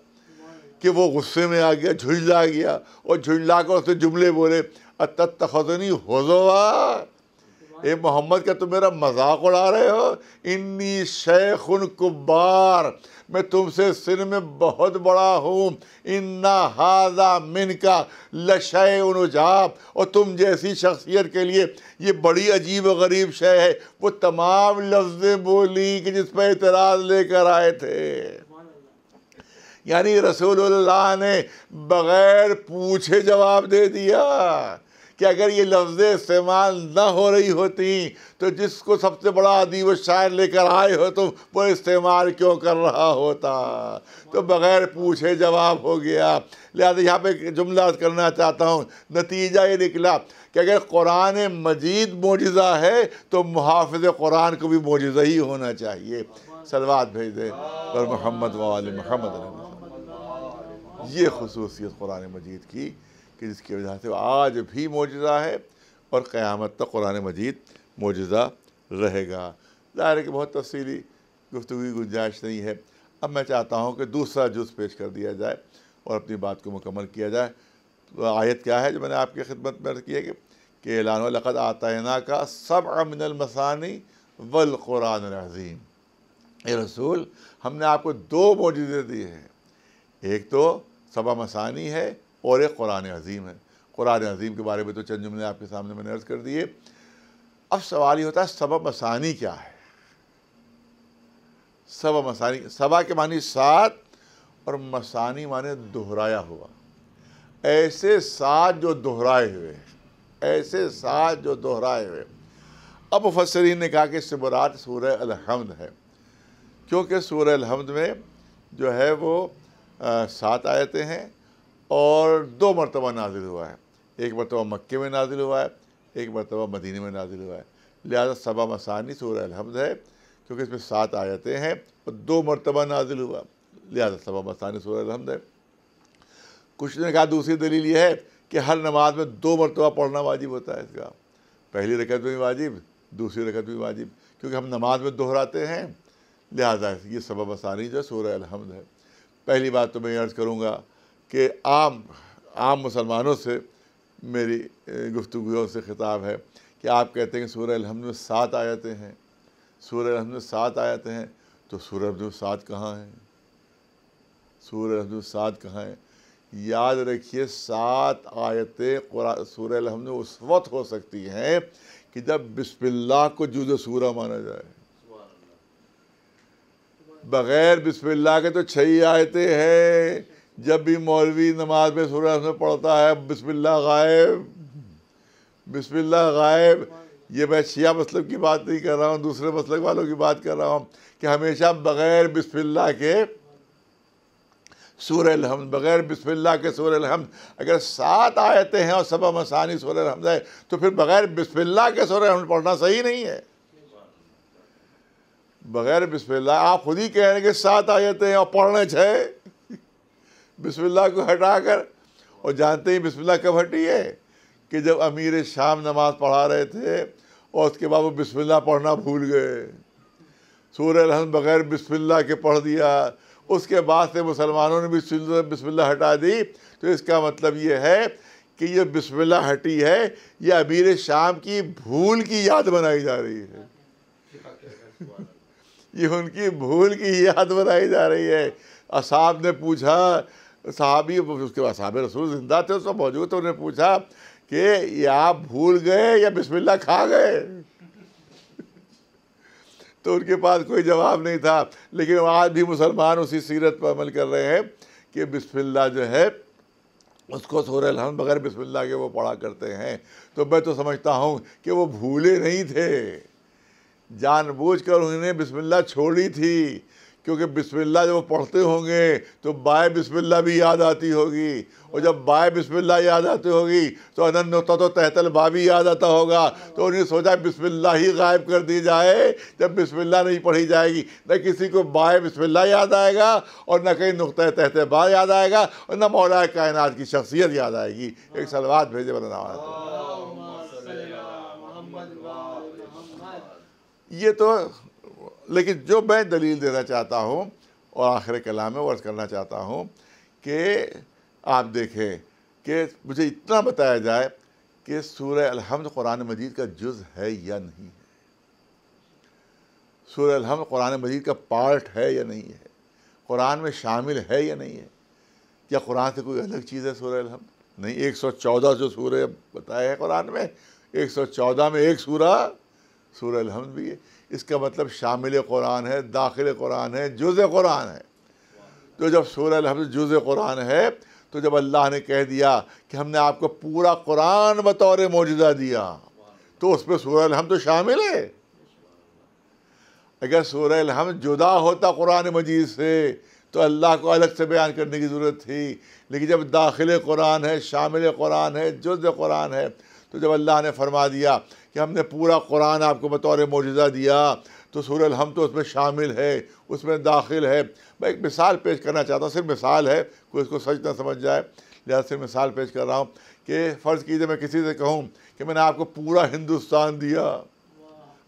کہ وہ غصے میں آ گیا، جھنجلا گیا اور جھنجلا کر اس نے جملے بولے اتتخذنی حضوا، اے محمد کیا تم میرا مذاق اڑا رہے ہو؟ انی شیخ کبار، میں تم سے سن میں بہت بڑا ہوں. انا ھذا منکا لشیء عجاب، اور تم جیسی شخصیت کے لیے یہ بڑی عجیب و غریب شے ہے. وہ تمام لفظیں بولی کہ جس پہ اعتراض لے کر آئے تھے. یعنی رسول اللہ نے بغیر پوچھے جواب دے دیا کہ اگر یہ لفظیں استعمال نہ ہو رہی ہوتی تو جس کو سب سے بڑا ادیب و شاعر لے کر آئے ہو تم وہ استعمال کیوں کر رہا ہوتا. تو بغیر پوچھے جواب ہو گیا. لہذا یہاں پہ جملہ کرنا چاہتا ہوں، نتیجہ یہ نکلا کہ اگر قرآن مجید معجزہ ہے تو محافظ قرآن کو بھی معجزہ ہی ہونا چاہیے. صلوات بھیج دیں پر محمد و آل محمد. یہ خصوصیت قرآن مجید کی کہ جس کی وجہ سے آج بھی معجزہ ہے اور قیامت تک قرآن مجید معجزہ رہے گا. ظاہر ہے کہ بہت تفصیلی گفتگو کی گنجائش نہیں ہے. اب میں چاہتا ہوں کہ دوسرا جز پیش کر دیا جائے اور اپنی بات کو مکمل کیا جائے. تو آیت کیا ہے جو میں نے آپ کی خدمت میں عرض کی ہے کہ اعلان لقد آتیناک سبع من المثانی والقرآن العظیم. اے رسول ہم نے آپ کو 2 معجزے دیے ہیں، ایک تو سبع مثانی ہے اور ایک قرآن عظیم ہے. قرآن عظیم کے بارے میں تو چند جملے آپ کے سامنے میں نے عرض کر دیے. اب سوال یہ ہوتا ہے سبع مثانی کیا ہے؟ سبع مثانی، سبع کے معنی 7 اور مثانی معنی دہرایا ہوا. ایسے 7 جو دہرائے ہوئے، ایسے 7 جو دہرائے ہوئے. اب مفسرین نے کہا کہ اس سے مراد سورہ الحمد ہے، کیونکہ سورہ الحمد میں جو ہے وہ 7 آیتیں ہیں اور 2 مرتبہ نازل ہوا ہے. ایک مرتبہ مکے میں نازل ہوا ہے، ایک مرتبہ مدینے میں نازل ہوا ہے. لہذا سبع مثانی سورہ الحمد ہے کیونکہ اس میں 7 آیتیں ہیں اور 2 مرتبہ نازل ہوا، لہذا سبع مثانی سورہ الحمد ہے. کچھ نے کہا دوسری دلیل یہ ہے کہ ہر نماز میں 2 مرتبہ پڑھنا واجب ہوتا ہے. اس کا پہلی رکعت میں واجب، دوسری رکعت میں واجب، کیونکہ ہم نماز میں دہراتے ہیں. لہذا یہ سبع مثانی جو سورہ الحمد ہے. پہلی بات تو میں یہ عرض کروں گا کہ عام مسلمانوں سے میری گفتگوؤں سے خطاب ہے کہ آپ کہتے ہیں کہ سورہ الحمد میں 7 آیتیں ہیں، سورہ الحمد میں 7 آیتیں ہیں، تو سورہ الحمد میں 7 کہاں ہیں؟ سورہ الحمد میں 7 کہاں ہیں؟ یاد رکھیے 7 آیتیں سورہ الحمد میں اس وقت ہو سکتی ہیں کہ جب بسم اللہ کو جزء سورہ مانا جائے. بغیر بسم اللہ کے تو 6 آیتیں ہیں. جب بھی مولوی نماز میں سورہ الحمد پڑھتا ہے بسم اللہ غائب، بسم اللہ غائب. یہ میں شیعہ مسلک کی بات نہیں کر رہا ہوں، دوسرے مسلک والوں کی بات کر رہا ہوں کہ ہمیشہ بغیر بسم اللہ کے سورہ الحمد، بغیر بسم اللہ کے سورہ الحمد. اگر 7 آیتیں ہیں اور سبع مثانی سورہ الحمد ہے تو پھر بغیر بسم اللہ کے سورہ الحمد پڑھنا صحیح نہیں ہے. بغیر بسم اللہ آپ خود ہی کہہ رہے ہیں کہ 7 آیتیں ہیں اور پڑھنے 6 بسم اللہ کو ہٹا کر. اور جانتے ہی بسم اللہ کب ہٹی ہے کہ جب امیر شام نماز پڑھا رہے تھے اور اس کے بعد وہ بسم اللہ پڑھنا بھول گئے، سورہ الحمد بغیر بسم اللہ کے پڑھ دیا. اس کے بعد سے مسلمانوں نے بھی بسم اللہ ہٹا دی. تو اس کا مطلب یہ ہے کہ یہ بسم اللہ ہٹی ہے، یہ امیر شام کی بھول کی یاد بنائی جا رہی ہے. یہ ان کی بھول کی یاد بنائی جا رہی ہے. اصحاب نے پوچھا، صحابی اس کے بعد صحابہ رسول زندہ تھے، اس وقت موجود تھے، انہوں نے پوچھا کہ یہ آپ بھول گئے یا بسم اللہ کھا گئے؟ تو ان کے پاس کوئی جواب نہیں تھا. لیکن آج بھی مسلمان اسی سیرت پر عمل کر رہے ہیں کہ بسم اللہ جو ہے اس کو سورہ الحمد بغیر بسم اللہ کے وہ پڑھا کرتے ہیں. تو میں تو سمجھتا ہوں کہ وہ بھولے نہیں تھے، جان بوجھ کر انہوں نے بسم اللہ چھوڑی تھی، کیونکہ بسم اللہ جب وہ پڑھتے ہوں گے تو بائے بسم اللہ بھی یاد آتی ہوگی، اور جب بائے بسم اللہ یاد آتی ہوگی تو انن نقطہ تحت الباء بھی یاد آتا ہوگا۔ تو انہوں نے سوچا بسم اللہ ہی غائب کر دی جائے، جب بسم اللہ نہیں پڑھی جائے گی نہ کسی کو بائے بسم اللہ یاد آئے گا، اور نہ کہیں نقطہ تحت باء یاد آئے گا، اور نہ مولا کائنات کی شخصیت یاد آئے گی۔ ایک صلوات بھیجے بنا۔ یہ تو لیکن جو میں دلیل دینا چاہتا ہوں اور آخر کلام میں عرض کرنا چاہتا ہوں کہ آپ دیکھیں کہ مجھے اتنا بتایا جائے کہ سورہ الحمد قرآن مجید کا جز ہے یا نہیں ہے، سورہ الحمد قرآن مجید کا پارٹ ہے یا نہیں ہے، قرآن میں شامل ہے یا نہیں ہے، کیا قرآن سے کوئی الگ چیز ہے سورہ الحمد؟ نہیں، 114 جو سورہ بتایا ہے قرآن میں، 114 میں ایک سورہ الحمد بھی ہے۔ اس کا مطلب شامل قرآن ہے، داخل قرآن ہے، جز قرآن ہے۔ تو جب سورہ الحمد جز قرآن ہے تو جب اللہ نے کہہ دیا کہ ہم نے آپ کو پورا قرآن بطور معجزہ دیا تو اس پہ سورہ الحمد تو شامل ہے۔ اگر سورہ الحمد جدا ہوتا قرآن مجید سے تو اللہ کو الگ سے بیان کرنے کی ضرورت تھی، لیکن جب داخل قرآن ہے، شامل قرآن ہے، جز قرآن ہے، تو جب اللہ نے فرما دیا کہ ہم نے پورا قرآن آپ کو بطور معجزہ دیا تو سورہ الحمد تو اس میں شامل ہے، اس میں داخل ہے۔ میں ایک مثال پیش کرنا چاہتا ہوں، صرف مثال ہے، کوئی اس کو سچ نہ سمجھ جائے، لہٰذا صرف مثال پیش کر رہا ہوں کہ فرض کیجیے میں کسی سے کہوں کہ میں نے آپ کو پورا ہندوستان دیا،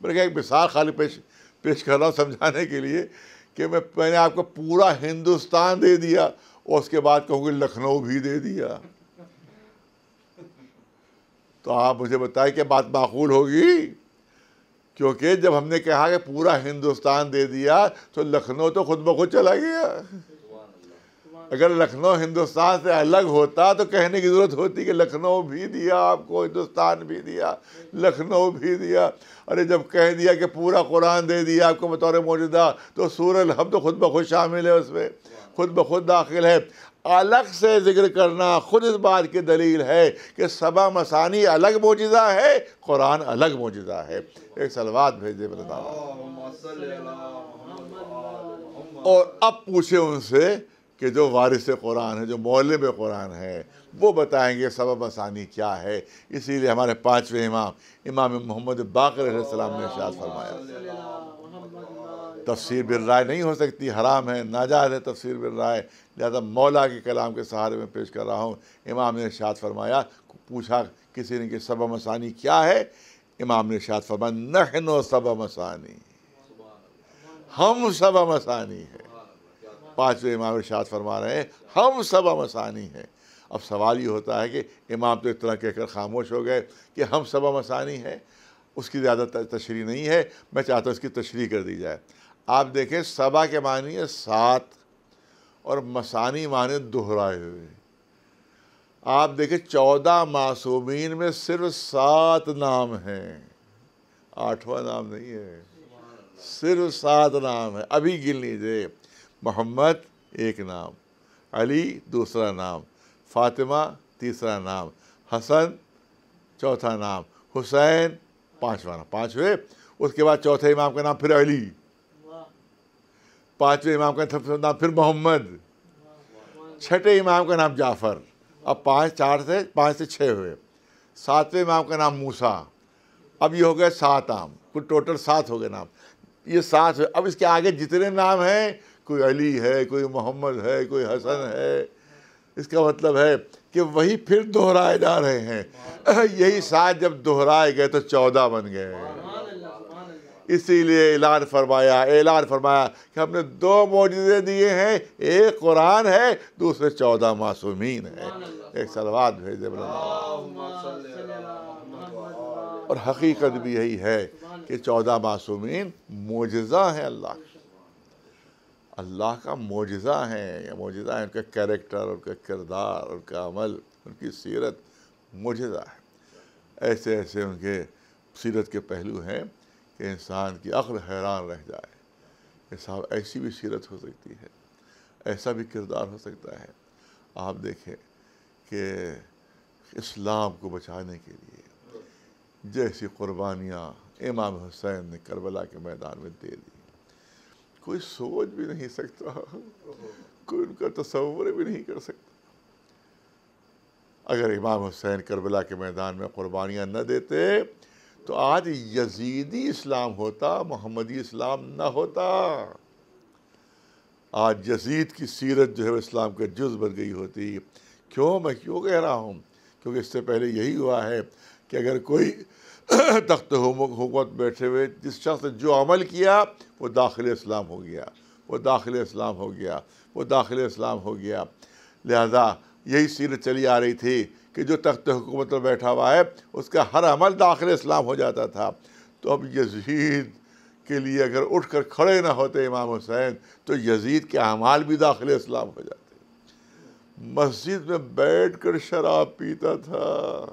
میں نے کہا ایک مثال خالی پیش کر رہا ہوں سمجھانے کے لیے کہ میں نے آپ کو پورا ہندوستان دے دیا، اور اس کے بعد کہوں گے لکھنؤ بھی دے دیا، تو آپ مجھے بتائیں کہ بات معقول ہوگی؟ کیونکہ جب ہم نے کہا کہ پورا ہندوستان دے دیا تو لکھنؤ تو خود بخود چلا گیا۔ اگر لکھنؤ ہندوستان سے الگ ہوتا تو کہنے کی ضرورت ہوتی کہ لکھنؤ بھی دیا آپ کو، ہندوستان بھی دیا، لکھنؤ بھی دیا۔ ارے جب کہہ دیا کہ پورا قرآن دے دیا آپ کو بطور معجزہ تو سورہ الحمد تو خود بخود شامل ہے، اس میں خود بخود داخل ہے۔ الگ سے ذکر کرنا خود اس بات کی دلیل ہے کہ سبع مثانی الگ معجزہ ہے، قرآن الگ معجزہ ہے۔ ایک صلوات بھیجے بلند اور اب پوچھیں ان سے کہ جو وارث قرآن ہے، جو معلم قرآن ہے، وہ بتائیں گے سبع مثانی کیا ہے۔ اسی لیے ہمارے پانچویں امام محمد باقر علیہ السلام نے ارشاد فرمایا تفسیر بالرائے نہیں ہو سکتی، حرام ہے، ناجائز ہے تفسیر بالرائے، لہذا مولا کے کلام کے سہارے میں پیش کر رہا ہوں۔ امام نے ارشاد فرمایا، پوچھا کسی نے کہ سبع مثانی کیا ہے، امام نے ارشاد فرمایا نحن سبع مثانی، ہم سبع مثانی ہے۔ پانچویں امام ارشاد فرما رہے ہیں ہم سبع مثانی ہیں۔ اب سوال یہ ہوتا ہے کہ امام تو اتنا کہہ کر خاموش ہو گئے کہ ہم سبع مثانی ہیں، اس کی زیادہ تشریح نہیں ہے، میں چاہتا ہوں اس کی تشریح کر دی جائے۔ آپ دیکھیں سبع کے معنی ہے 7 اور مثانی معنی دہرائے ہوئے۔ آپ دیکھیں 14 معصومین میں صرف 7 نام ہیں، 8واں نام نہیں ہے، صرف 7 نام ہے۔ ابھی گن لیجیے، محمد ایک نام، علی دوسرا نام، فاطمہ تیسرا نام، حسن چوتھا نام، حسین پانچواں نام، 5 ہوئے۔ اس کے بعد چوتھے امام کا نام پھر علی، پانچویں امام کا نام پھر محمد، چھٹے امام کا نام جعفر۔ اب 5 سے 6 ہوئے۔ 7ویں امام کا نام موسیٰ، اب یہ ہو گئے 7 نام، کل ٹوٹل 7 ہو گئے نام، یہ 7 ہوئے۔ اب اس کے آگے جتنے نام ہیں، کوئی علی ہے، کوئی محمد ہے، کوئی حسن ہے، اس کا مطلب ہے کہ وہی پھر دہرائے جا رہے ہیں۔ یہی 7 جب دہرائے گئے تو 14 بن گئے۔ اسی لیے اعلان فرمایا کہ ہم نے 2 معجزے دیے ہیں، ایک قرآن ہے، دوسرے 14 معصومین ہیں۔ ایک صلوات بھیج دے اور حقیقت بھی یہی ہے کہ 14 معصومین معجزہ ہیں، اللہ کا معجزہ ہیں، ان کا کیریکٹر، ان کا کردار، ان کا عمل، ان کی سیرت معجزہ ہے۔ ایسے ان کے سیرت کے پہلو ہیں کہ انسان کی عقل حیران رہ جائے کہ صاحب ایسی بھی سیرت ہو سکتی ہے، ایسا بھی کردار ہو سکتا ہے۔ آپ دیکھیں کہ اسلام کو بچانے کے لیے جیسی قربانیاں امام حسین نے کربلا کے میدان میں دے دی، کوئی سوچ بھی نہیں سکتا، کوئی ان کا تصور بھی نہیں کر سکتا۔ اگر امام حسین کربلا کے میدان میں قربانیاں نہ دیتے تو آج یزیدی اسلام ہوتا، محمدی اسلام نہ ہوتا۔ آج یزید کی سیرت جو ہے وہ اسلام کا جز بن گئی ہوتی۔ کیوں؟ میں کیوں کہہ رہا ہوں؟ کیونکہ اس سے پہلے یہی ہوا ہے کہ اگر کوئی تخت حکومت بیٹھے ہوئے جس شخص نے جو عمل کیا وہ داخل اسلام ہو گیا، وہ داخل اسلام ہو گیا، وہ داخل اسلام ہو گیا۔ لہذا یہی سیرت چلی آ رہی تھی کہ جو تخت حکومت پر بیٹھا ہوا ہے اس کا ہر عمل داخل اسلام ہو جاتا تھا۔ تو اب یزید کے لیے اگر اٹھ کر کھڑے نہ ہوتے امام حسین تو یزید کے اعمال بھی داخل اسلام ہو جاتے۔ مسجد میں بیٹھ کر شراب پیتا تھا،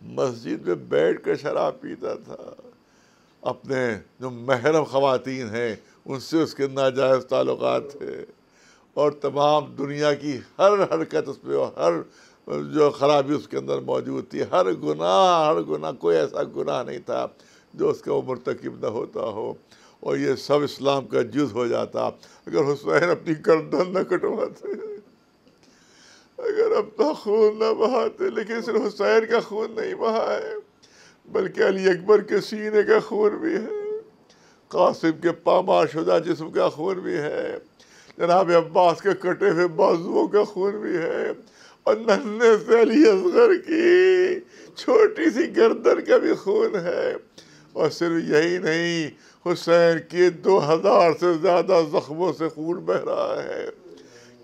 مسجد میں بیٹھ کر شراب پیتا تھا، اپنے جو محرم خواتین ہیں ان سے اس کے ناجائز تعلقات تھے، اور تمام دنیا کی ہر حرکت اس پہ، ہر جو خرابی اس کے اندر موجود تھی، ہر گناہ کوئی ایسا گناہ نہیں تھا جو اس کا وہ مرتکب نہ ہوتا ہو، اور یہ سب اسلام کا جز ہو جاتا اگر حسین اپنی گردن نہ کٹواتے، اگر اپنا خون نہ بہاتے۔ لیکن صرف حسین کا خون نہیں بہا ہے بلکہ علی اکبر کے سینے کا خون بھی ہے، قاسم کے پامال شدہ جسم کا خون بھی ہے، جناب عباس کے کٹے ہوئے بازوؤں کا خون بھی ہے، اور ننھے سے علی اصغر کی چھوٹی سی گردن کا بھی خون ہے۔ اور صرف یہی نہیں، حسین کے 2000 سے زیادہ زخموں سے خون بہہ رہا ہے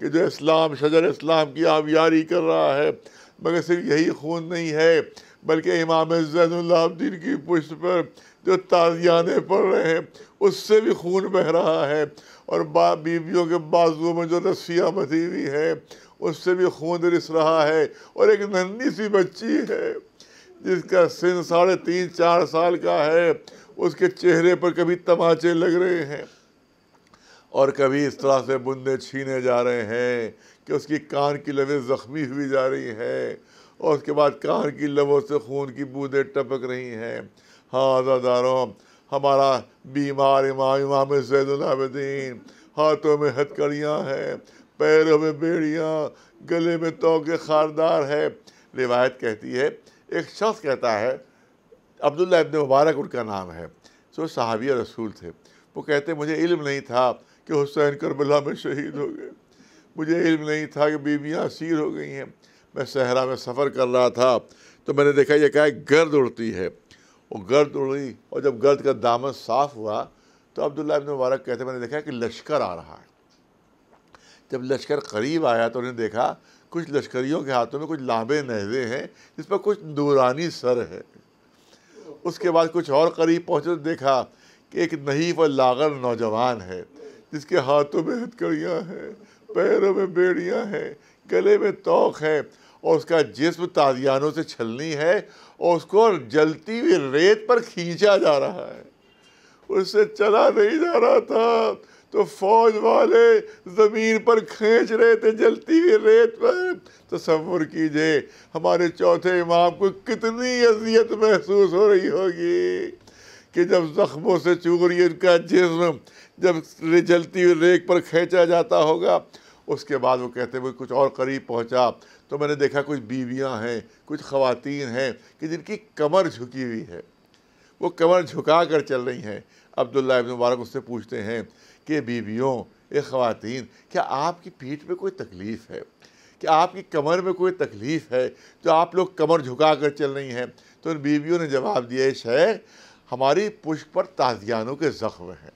کہ جو اسلام، شجر اسلام کی آبیاری کر رہا ہے۔ مگر صرف یہی خون نہیں ہے بلکہ امام زین العابدین کی پشت پر جو تازیانے پڑ رہے ہیں اس سے بھی خون بہہ رہا ہے، اور بیویوں کے بازوؤں میں جو رسیاں بندھی ہوئی ہیں اس سے بھی خون رس رہا ہے، اور ایک ننھی سی بچی ہے جس کا سن 3.5-4 سال کا ہے، اس کے چہرے پر کبھی تماچے لگ رہے ہیں اور کبھی اس طرح سے بندے چھینے جا رہے ہیں کہ اس کی کان کی لبیں زخمی ہوئی جا رہی ہیں، اور اس کے بعد کان کی لبوں سے خون کی بوندیں ٹپک رہی ہیں۔ ہاں عزاداروں، ہمارا بیمار امام زین العابدین، ہاتھوں میں ہتھکڑیاں ہیں، پیروں میں بیڑیاں، گلے میں توقے خاردار ہے۔ روایت کہتی ہے، ایک شخص کہتا ہے، عبداللہ ابن مبارک ان کا نام ہے، جو صحابی رسول تھے، وہ کہتے مجھے علم نہیں تھا کہ حسین کربلا میں شہید ہو گئے، مجھے علم نہیں تھا کہ بیویاں اسیر ہو گئی ہیں۔ میں صحرا میں سفر کر رہا تھا تو میں نے دیکھا یہ کہا گرد اڑتی ہے، وہ گرد اڑی، اور جب گرد کا دامن صاف ہوا تو عبداللہ ابن مبارک کہتے میں نے دیکھا کہ لشکر آ رہا ہے۔ جب لشکر قریب آیا تو انہوں نے دیکھا کچھ لشکریوں کے ہاتھوں میں کچھ لامبے نیزے ہیں جس پر کچھ نورانی سر ہے۔ اس کے بعد کچھ اور قریب پہنچے تو دیکھا کہ ایک نحیف اور لاغر نوجوان ہے جس کے ہاتھوں میں ہتھکڑیاں ہیں، پیروں میں بیڑیاں ہیں، گلے میں توق ہے، اور اس کا جسم تازیانوں سے چھلنی ہے، اور اس کو جلتی ہوئی ریت پر کھینچا جا رہا ہے، اس سے چلا نہیں جا رہا تھا تو فوج والے زمین پر کھینچ رہے تھے جلتی ہوئی ریت پر۔ تصور کیجئے ہمارے چوتھے امام کو کتنی اذیت محسوس ہو رہی ہوگی کہ جب زخموں سے چوری ان کا جسم جب جلتی ہوئی ریت پر کھینچا جاتا ہوگا۔ اس کے بعد وہ کہتے ہیں وہ کچھ اور قریب پہنچا تو میں نے دیکھا کچھ بیویاں ہیں، کچھ خواتین ہیں کہ جن کی کمر جھکی ہوئی ہے، وہ کمر جھکا کر چل رہی ہیں۔ عبداللہ ابن مبارک اس سے پوچھتے ہیں کہ بیویوں، اے خواتین، کیا آپ کی پیٹھ میں کوئی تکلیف ہے؟ کیا آپ کی کمر میں کوئی تکلیف ہے جو آپ لوگ کمر جھکا کر چل رہی ہیں؟ تو ان بیویوں نے جواب دیا، شے ہماری پشت پر تازیانوں کے زخم ہیں،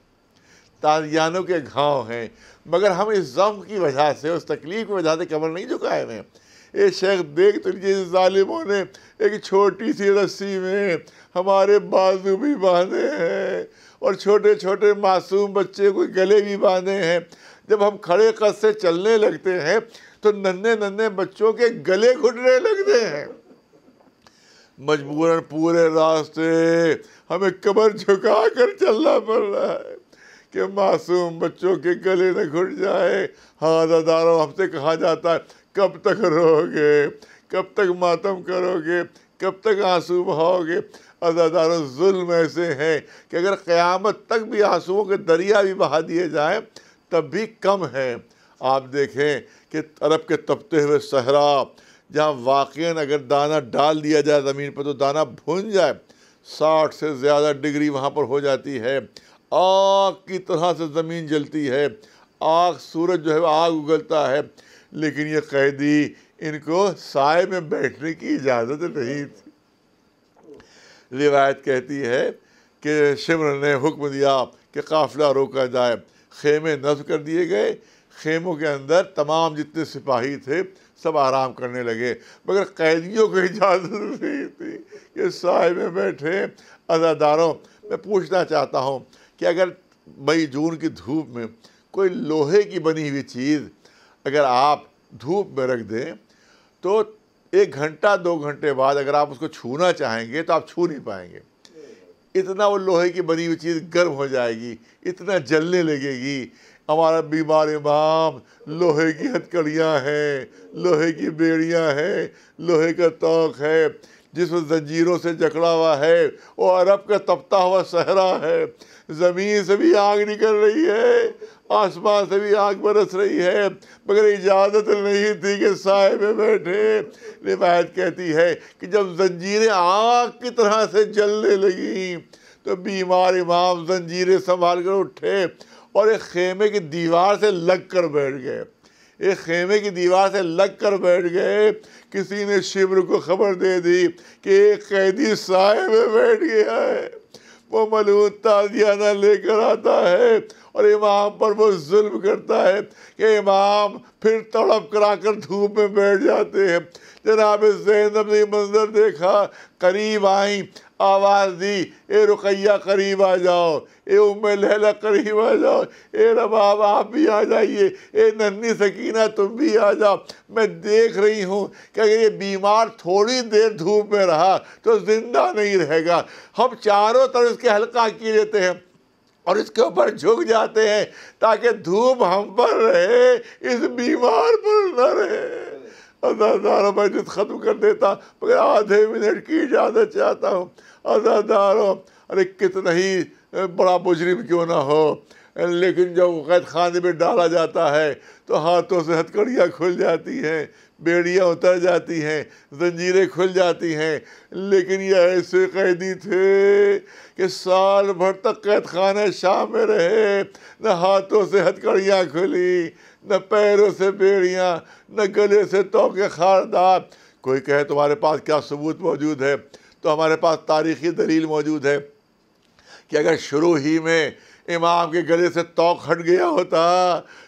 تازیانوں کے گھاؤ ہیں، مگر ہم اس زخم کی وجہ سے، اس تکلیف کی وجہ سے کمر نہیں جھکائے ہوئے ہیں۔ اے شیخ دیکھ تو لیجیے، ظالموں نے ایک چھوٹی سی رسی میں ہمارے بازو بھی باندھے ہیں، اور چھوٹے چھوٹے معصوم بچے کو گلے بھی باندھے ہیں۔ جب ہم کھڑے قد سے چلنے لگتے ہیں تو ننھے بچوں کے گلے گھٹنے لگتے ہیں۔ مجبوراً پورے راستے ہمیں کمر جھکا کر چلنا پڑ رہا ہے کہ معصوم بچوں کے گلے نہ گھٹ جائے۔ ہاں عزاداروں، ہم سے کہا جاتا ہے کب تک رو گے، کب تک ماتم کرو گے، کب تک آنسو بہاؤ گے؟ عزاداروں ظلم ایسے ہیں کہ اگر قیامت تک بھی آنسوؤں کے دریا بھی بہا دیے جائیں تب بھی کم ہیں۔ آپ دیکھیں کہ عرب کے تپتے ہوئے صحرا جہاں واقعاً اگر دانہ ڈال دیا جائے زمین پر تو دانہ بھن جائے، 60 سے زیادہ ڈگری وہاں پر ہو جاتی ہے، آگ کی طرح سے زمین جلتی ہے، آگ سورج جو ہے آگ اگلتا ہے، لیکن یہ قیدی ان کو سائے میں بیٹھنے کی اجازت نہیں تھی۔ روایت کہتی ہے کہ شمر نے حکم دیا کہ قافلہ روکا جائے، خیمے نصب کر دیے گئے، خیموں کے اندر تمام جتنے سپاہی تھے سب آرام کرنے لگے، مگر قیدیوں کو اجازت نہیں تھی کہ سائے میں بیٹھے۔ عزاداروں میں پوچھنا چاہتا ہوں کہ اگر مئی جون کی دھوپ میں کوئی لوہے کی بنی ہوئی چیز اگر آپ دھوپ میں رکھ دیں تو 1 گھنٹہ 2 گھنٹے بعد اگر آپ اس کو چھونا چاہیں گے تو آپ چھو نہیں پائیں گے، اتنا وہ لوہے کی بنی ہوئی چیز گرم ہو جائے گی، اتنا جلنے لگے گی۔ ہمارا بیمار امام لوہے کی ہتھکڑیاں ہیں، لوہے کی بیڑیاں ہیں، لوہے کا طوق ہے، جس میں زنجیروں سے جکڑا ہوا ہے، وہ عرب کا تپتا ہوا صحرا ہے، زمین سے بھی آگ نکل رہی ہے، آسمان سے بھی آگ برس رہی ہے، مگر اجازت نہیں تھی کہ سائے میں بیٹھے۔ روایت کہتی ہے کہ جب زنجیریں آگ کی طرح سے جلنے لگیں تو بیمار امام زنجیریں سنبھال کر اٹھے اور ایک خیمے کی دیوار سے لگ کر بیٹھ گئے، ایک خیمے کی دیوار سے لگ کر بیٹھ گئے۔ کسی نے شبر کو خبر دے دی کہ ایک قیدی سائے میں بیٹھ گیا ہے، وہ ملعون تازیانہ لے کر آتا ہے اور امام پر وہ ظلم کرتا ہے کہ امام پھر تڑپ کر آ کر دھوپ میں بیٹھ جاتے ہیں۔ جناب زینب نے منظر دیکھا، قریب آئیں، آواز دی، اے رقیہ قریب آ جاؤ، اے ام لیلہ قریب آ جاؤ، اے رباب آپ بھی آ جائیے، اے ننھی سکینہ تم بھی آ جاؤ۔ میں دیکھ رہی ہوں کہ اگر یہ بیمار تھوڑی دیر دھوپ میں رہا تو زندہ نہیں رہے گا۔ ہم چاروں طرف اس کے حلقہ کی لیتے ہیں اور اس کے اوپر جھک جاتے ہیں تاکہ دھوپ ہم پر رہے، اس بیمار پر نہ رہے۔ عزاداروں میں جس ختم کر دیتا مگر آدھے منٹ کی اجازت چاہتا ہوں۔ عزاداروں ارے کتنا ہی بڑا مجرم کیوں نہ ہو، لیکن جب قید خانے میں ڈالا جاتا ہے تو ہاتھوں سے ہتھکڑیاں کھل جاتی ہیں، بیڑیاں اتر جاتی ہیں، زنجیریں کھل جاتی ہیں، لیکن یہ ایسے قیدی تھے کہ سال بھر تک قید خانہ شام میں رہے، نہ ہاتھوں سے ہتھکڑیاں کھلی، نہ پیروں سے بیڑیاں، نہ گلے سے توقے خاردار۔ کوئی کہے تمہارے پاس کیا ثبوت موجود ہے؟ تو ہمارے پاس تاریخی دلیل موجود ہے کہ اگر شروع ہی میں امام کے گلے سے توق ہٹ گیا ہوتا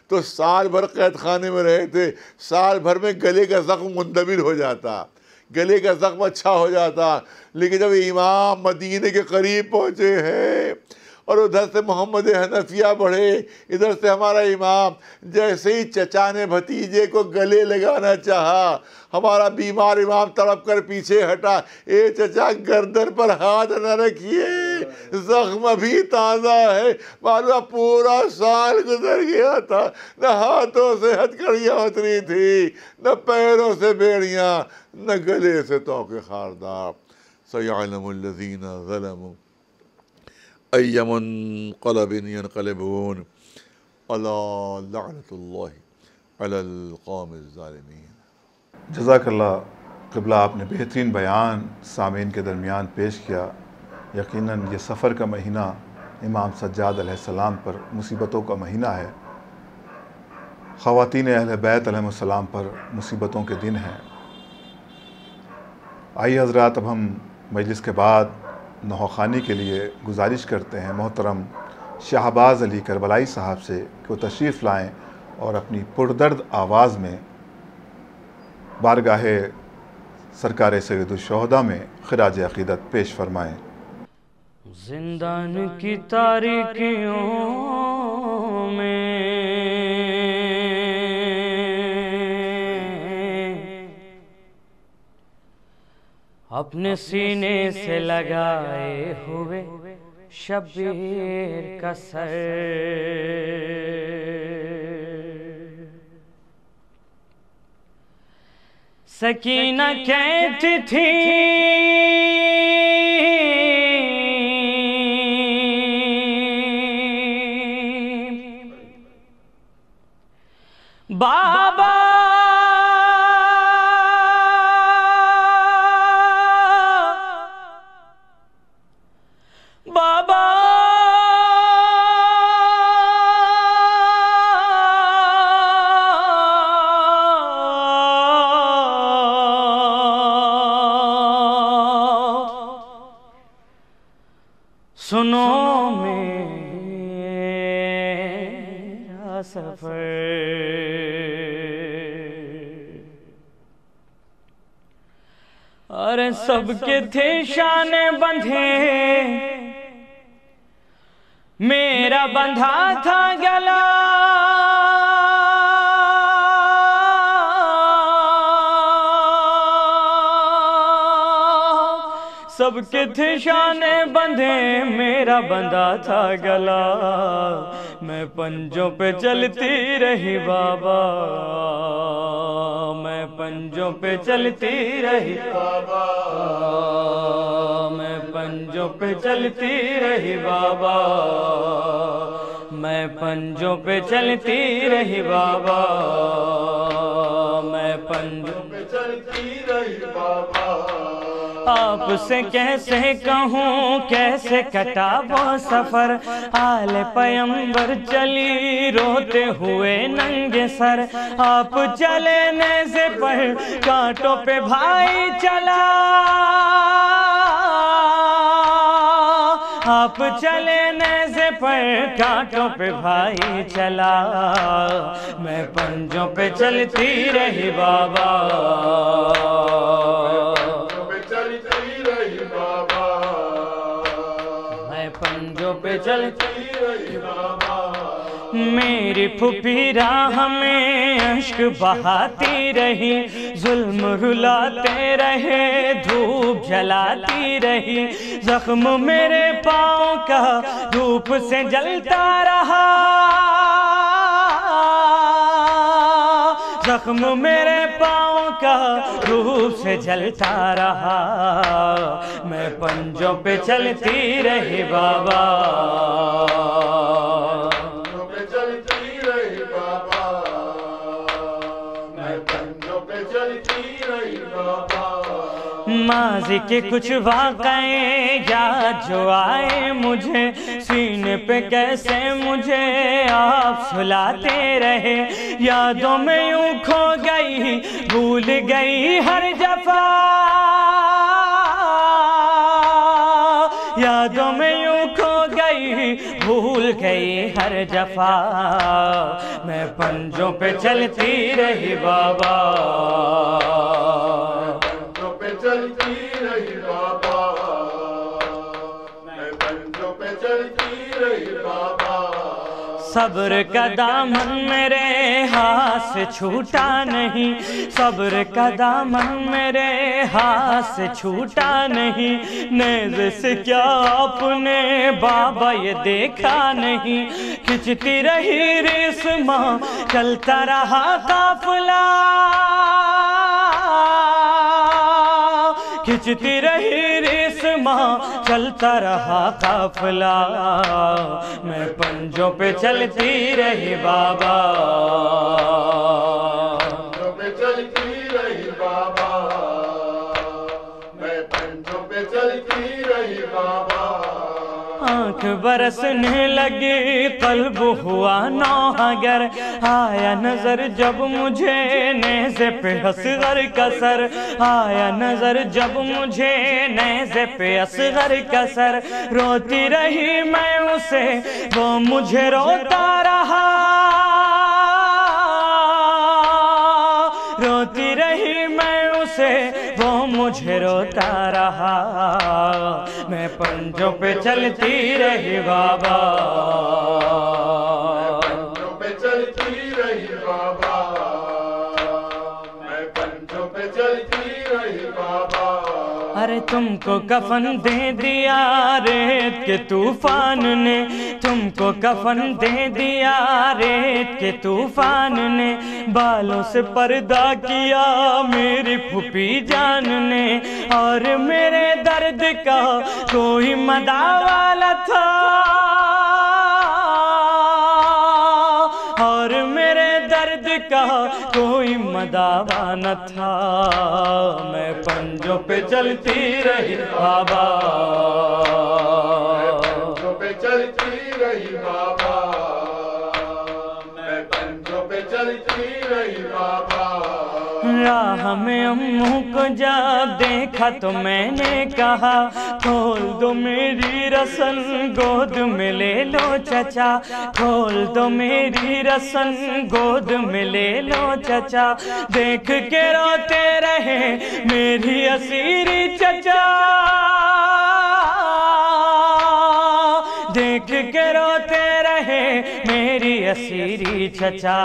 تو سال بھر قید خانے میں رہے تھے، سال بھر میں گلے کا زخم مندمل ہو جاتا، گلے کا زخم اچھا ہو جاتا۔ لیکن جب امام مدینے کے قریب پہنچے ہیں اور ادھر سے محمد حنفیہ بڑھے، ادھر سے ہمارا امام، جیسے ہی چچا نے بھتیجے کو گلے لگانا چاہا، ہمارا بیمار امام تڑپ کر پیچھے ہٹا، اے چچا گردن پر ہاتھ نہ رکھیے، زخم ابھی تازہ ہے، معلوم پورا سال گزر گیا تھا، نہ ہاتھوں سے ہتھکڑیاں اتری تھی، نہ پیروں سے بیڑیاں، نہ گلے سے توقے خاردار۔ سَيَعْلَمُ الَّذِينَ ظَلَمُوا أَيَّ مُنقَلَبٍ يَنقَلِبُونَ أَلَا لَعْنَةُ اللَّهِ عَلَى الْقَوْمِ الظَّالِمِينَ۔ جزاک اللہ قبلہ، آپ نے بہترین بیان سامعین کے درمیان پیش کیا۔ یقیناً یہ سفر کا مہینہ امام سجاد علیہ السلام پر مصیبتوں کا مہینہ ہے، خواتین اہل بیت علیہ السلام پر مصیبتوں کے دن ہیں۔ آئیے حضرات، اب ہم مجلس کے بعد نوخوانی کے لیے گزارش کرتے ہیں محترم شہباز علی کربلائی صاحب سے کہ وہ تشریف لائیں اور اپنی پردرد آواز میں بارگاہ سرکار سید الشہداء میں خراج عقیدت پیش فرمائیں۔ زندان کی تاریکیوں میں اپنے سینے سے لگائے ہوئے شبیر کا سر، سکینہ کہتی تھی بابا بابا سنو میرا سفر، اور سب کے تھے شانے بندھے، میرا بندھا تھا گلا، سب کے تھے شانے بندھے، میرا بندھا تھا گلا، میں پنجوں پہ چلتی رہی بابا، میں پنجوں پہ چلتی رہی بابا، میں پنجوں پہ چلتی رہی بابا، میں پنجوں پہ چلتی رہی بابا، میں پنجوں پہ چلتی رہی بابا۔ آپ سے کیسے کہوں کیسے کٹا وہ سفر، آل پیمبر چلی روتے ہوئے ننگے سر، آپ چلے نیزے پر کانٹوں پہ بھائی چلا، آپ چلے نیزے پر کانٹوں پہ بھائی چلا، میں پنجوں پہ چلتی رہی بابا، میں پنجوں پہ چلتی رہی بابا۔ میری پھوپھی راہ میں اشک بہاتی رہی، ظلم رلاتے رہے، دھوپ جلاتی رہی، زخم میرے پاؤں کا دھوپ سے جلتا رہا، زخم میرے پاؤں کا دھوپ سے جلتا رہا، میں پنجوں پہ چلتی رہی بابا، پنجوں پہ چلتی رہی بابا، میں پنجوں پہ چلتی رہی بابا۔ ماضی کے کچھ واقعے یاد جو آئے مجھے، سینے پہ کیسے مجھے آپ سلاتے رہے، یادوں میں یوں کھو گئی بھول گئی ہر جفا، یادوں میں یوں کھو گئی بھول گئی ہر جفا، میں پنجوں پہ چلتی رہی بابا، پنجوں پہ چلتی رہی بابا، میں پنجوں پہ چلتی رہی بابا۔ صبر کا دامن میرے ہاتھ سے چھوٹا نہیں، صبر کا دامن میرے ہاتھ سے چھوٹا نہیں، نیزے سے کیا آپ نے بابا یہ دیکھا نہیں، کھچتی رہی ریسماں چلتا رہا قافلہ، کھچتی رہی ریسماں چلتا رہا قافلہ، میں پنجوں پہ چلتی رہی بابا، پنجوں پہ چلتی رہی بابا، میں پنجوں پہ چلتی رہی بابا۔ آنکھ برسنے لگی قلب ہوا نوحگر، آیا نظر جب مجھے نیزے پہ اصغر کا سر، آیا نظر جب مجھے نیزے پہ اصغر کا سر، روتی رہی میں اسے وہ مجھے روتا رہا، روتی رہی میں اسے وہ مجھے روتا رہا، میں پنجوں پہ چلتی رہی بابا، پنجوں پہ چلتی رہی بابا، میں پنجوں پہ چلتی رہی بابا۔ ارے تم کو کفن دے دیا ریت کے طوفان نے، تم کو کفن دے دیا ریت کے طوفان نے، بالوں سے پردہ کیا میری پھوپھی جان نے، اور میرے درد کا کوئی مداوا والا تھا، اور میرے درد درد کا کوئی مداوا نہ تھا، میں پنجوں پہ چلتی رہی بابا، پنجوں پہ چلتی رہی بابا، میں پنجوں پہ چلتی رہی بابا۔ راہ میں اموں کو جب دیکھا تو میں نے کہا کھول دو میری رسن گود میں لے لو چچا، کھول دو میری رسن گود میں لے لو چچا، دیکھ کے روتے رہے میری اسیری چچا، دیکھ کے روتے رہے میری اسیری چچا،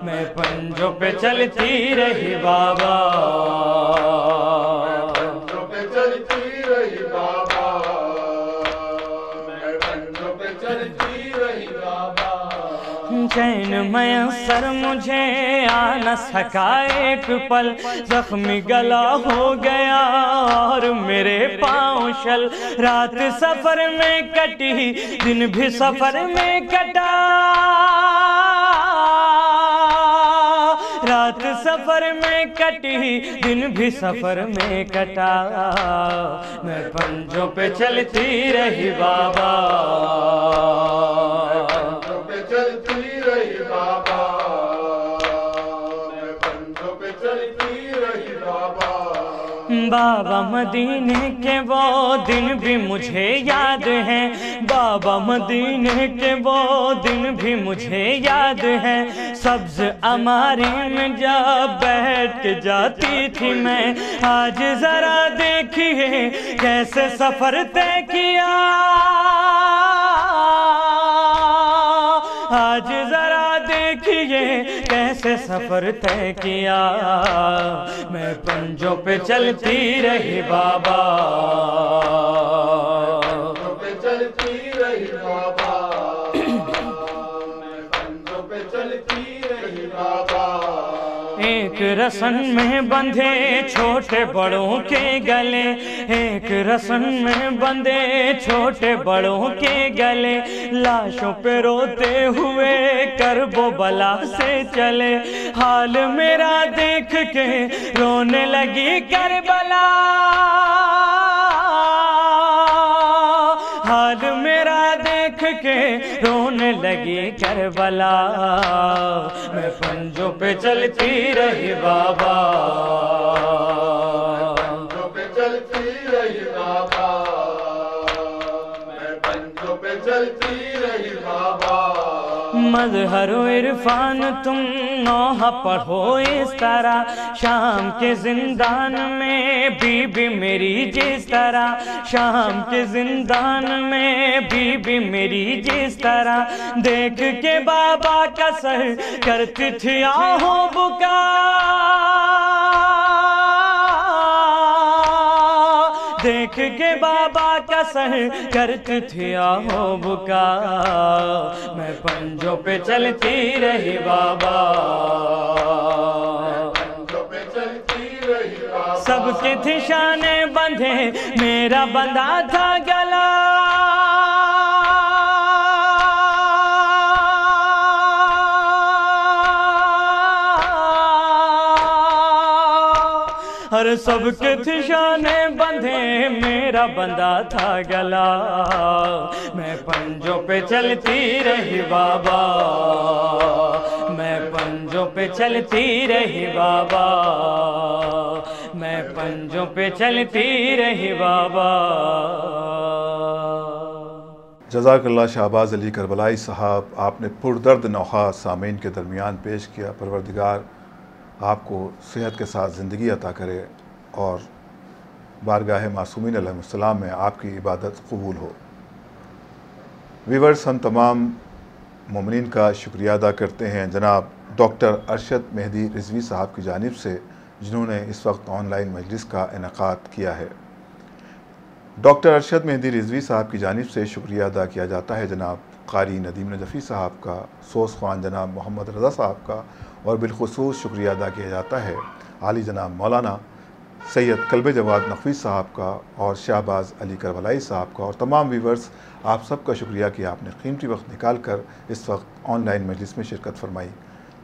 میں پنجوں پہ چلتی رہی بابا، پنجوں پہ چلتی رہی بابا، میں پنجوں پہ چلتی رہی بابا۔ چین میسر مجھے آ نہ سکا ایک پل، زخمی گلا ہو گیا اور میرے پاؤں شل، رات سفر میں کٹی دن بھی سفر میں کٹا، رات سفر میں کٹی دن بھی سفر میں کٹا، میں پنجوں پہ چلتی رہی بابا، پنجوں پہ چلتی رہی بابا، میں پنجوں پہ چلتی رہی بابا۔ بابا مدینے کے وہ دن بھی مجھے یاد ہیں، بابا مدینے کے وہ دن بھی مجھے یاد ہیں، سبز اماری میں جب بیٹھ کے جاتی تھی میں، آج ذرا دیکھیے کیسے سفر طے کیا، آج ذرا دیکھیے کیسے سفر طے کیا، میں پنجوں پہ چلتی رہی بابا، پنجوں پہ چلتی رہی بابا، میں پنجوں پہ چلتی رہی بابا۔ ایک رسن میں بندھے چھوٹے بڑوں کے گلے، ایک رسن میں بندھے چھوٹے بڑوں کے گلے، لاشوں پہ روتے ہوئے کرب و بلا سے چلے، حال میرا دیکھ کے رونے لگی کربلا، حال میرا دیکھ کے رونے لگی کربلا، میں پنجوں پہ چلتی رہی بابا، پنجوں پہ چلتی رہی بابا، میں پنجوں پہ چلتی رہی بابا۔ مظہر و عرفان تم نوحہ پڑھو اس طرح، شام کے زندان میں بی بی میری جس طرح، شام کے زندان میں بی بی میری جس طرح، دیکھ کے بابا کا سر کرتی تھی آہوں بکا، دیکھ کے بابا کا سر کرتی تھی آہو بکا، میں پنجوں پہ چلتی رہی بابا، پنجوں پہ چلتی رہی بابا۔ سب کے تھی شانے بندھے میرا بندھا تھا گلا، ہر سب کے تھی شانے بندھے میرا بندھا تھا گلا، میں پنجوں پہ چلتی رہی بابا، میں پنجوں پہ چلتی رہی بابا، میں پنجوں پہ چلتی رہی بابا۔ جزاک اللہ شہباز علی کربلائی صاحب، آپ نے پردرد نوحہ سامعین کے درمیان پیش کیا۔ پروردگار آپ کو صحت کے ساتھ زندگی عطا کرے اور بارگاہ معصومین علیہ السلام میں آپ کی عبادت قبول ہو۔ ویورز، ہم تمام مومنین کا شکریہ ادا کرتے ہیں جناب ڈاکٹر ارشد مہدی رضوی صاحب کی جانب سے، جنہوں نے اس وقت آن لائن مجلس کا انعقاد کیا ہے۔ ڈاکٹر ارشد مہدی رضوی صاحب کی جانب سے شکریہ ادا کیا جاتا ہے جناب قاری ندیم نجفی صاحب کا، سوز خوان جناب محمد رضا صاحب کا، اور بالخصوص شکریہ ادا کیا جاتا ہے عالی جناب مولانا سید قلب جواد نقوی صاحب کا اور شہباز علی کربلائی صاحب کا، اور تمام ویورز آپ سب کا شکریہ کہ آپ نے قیمتی وقت نکال کر اس وقت آن لائن مجلس میں شرکت فرمائی۔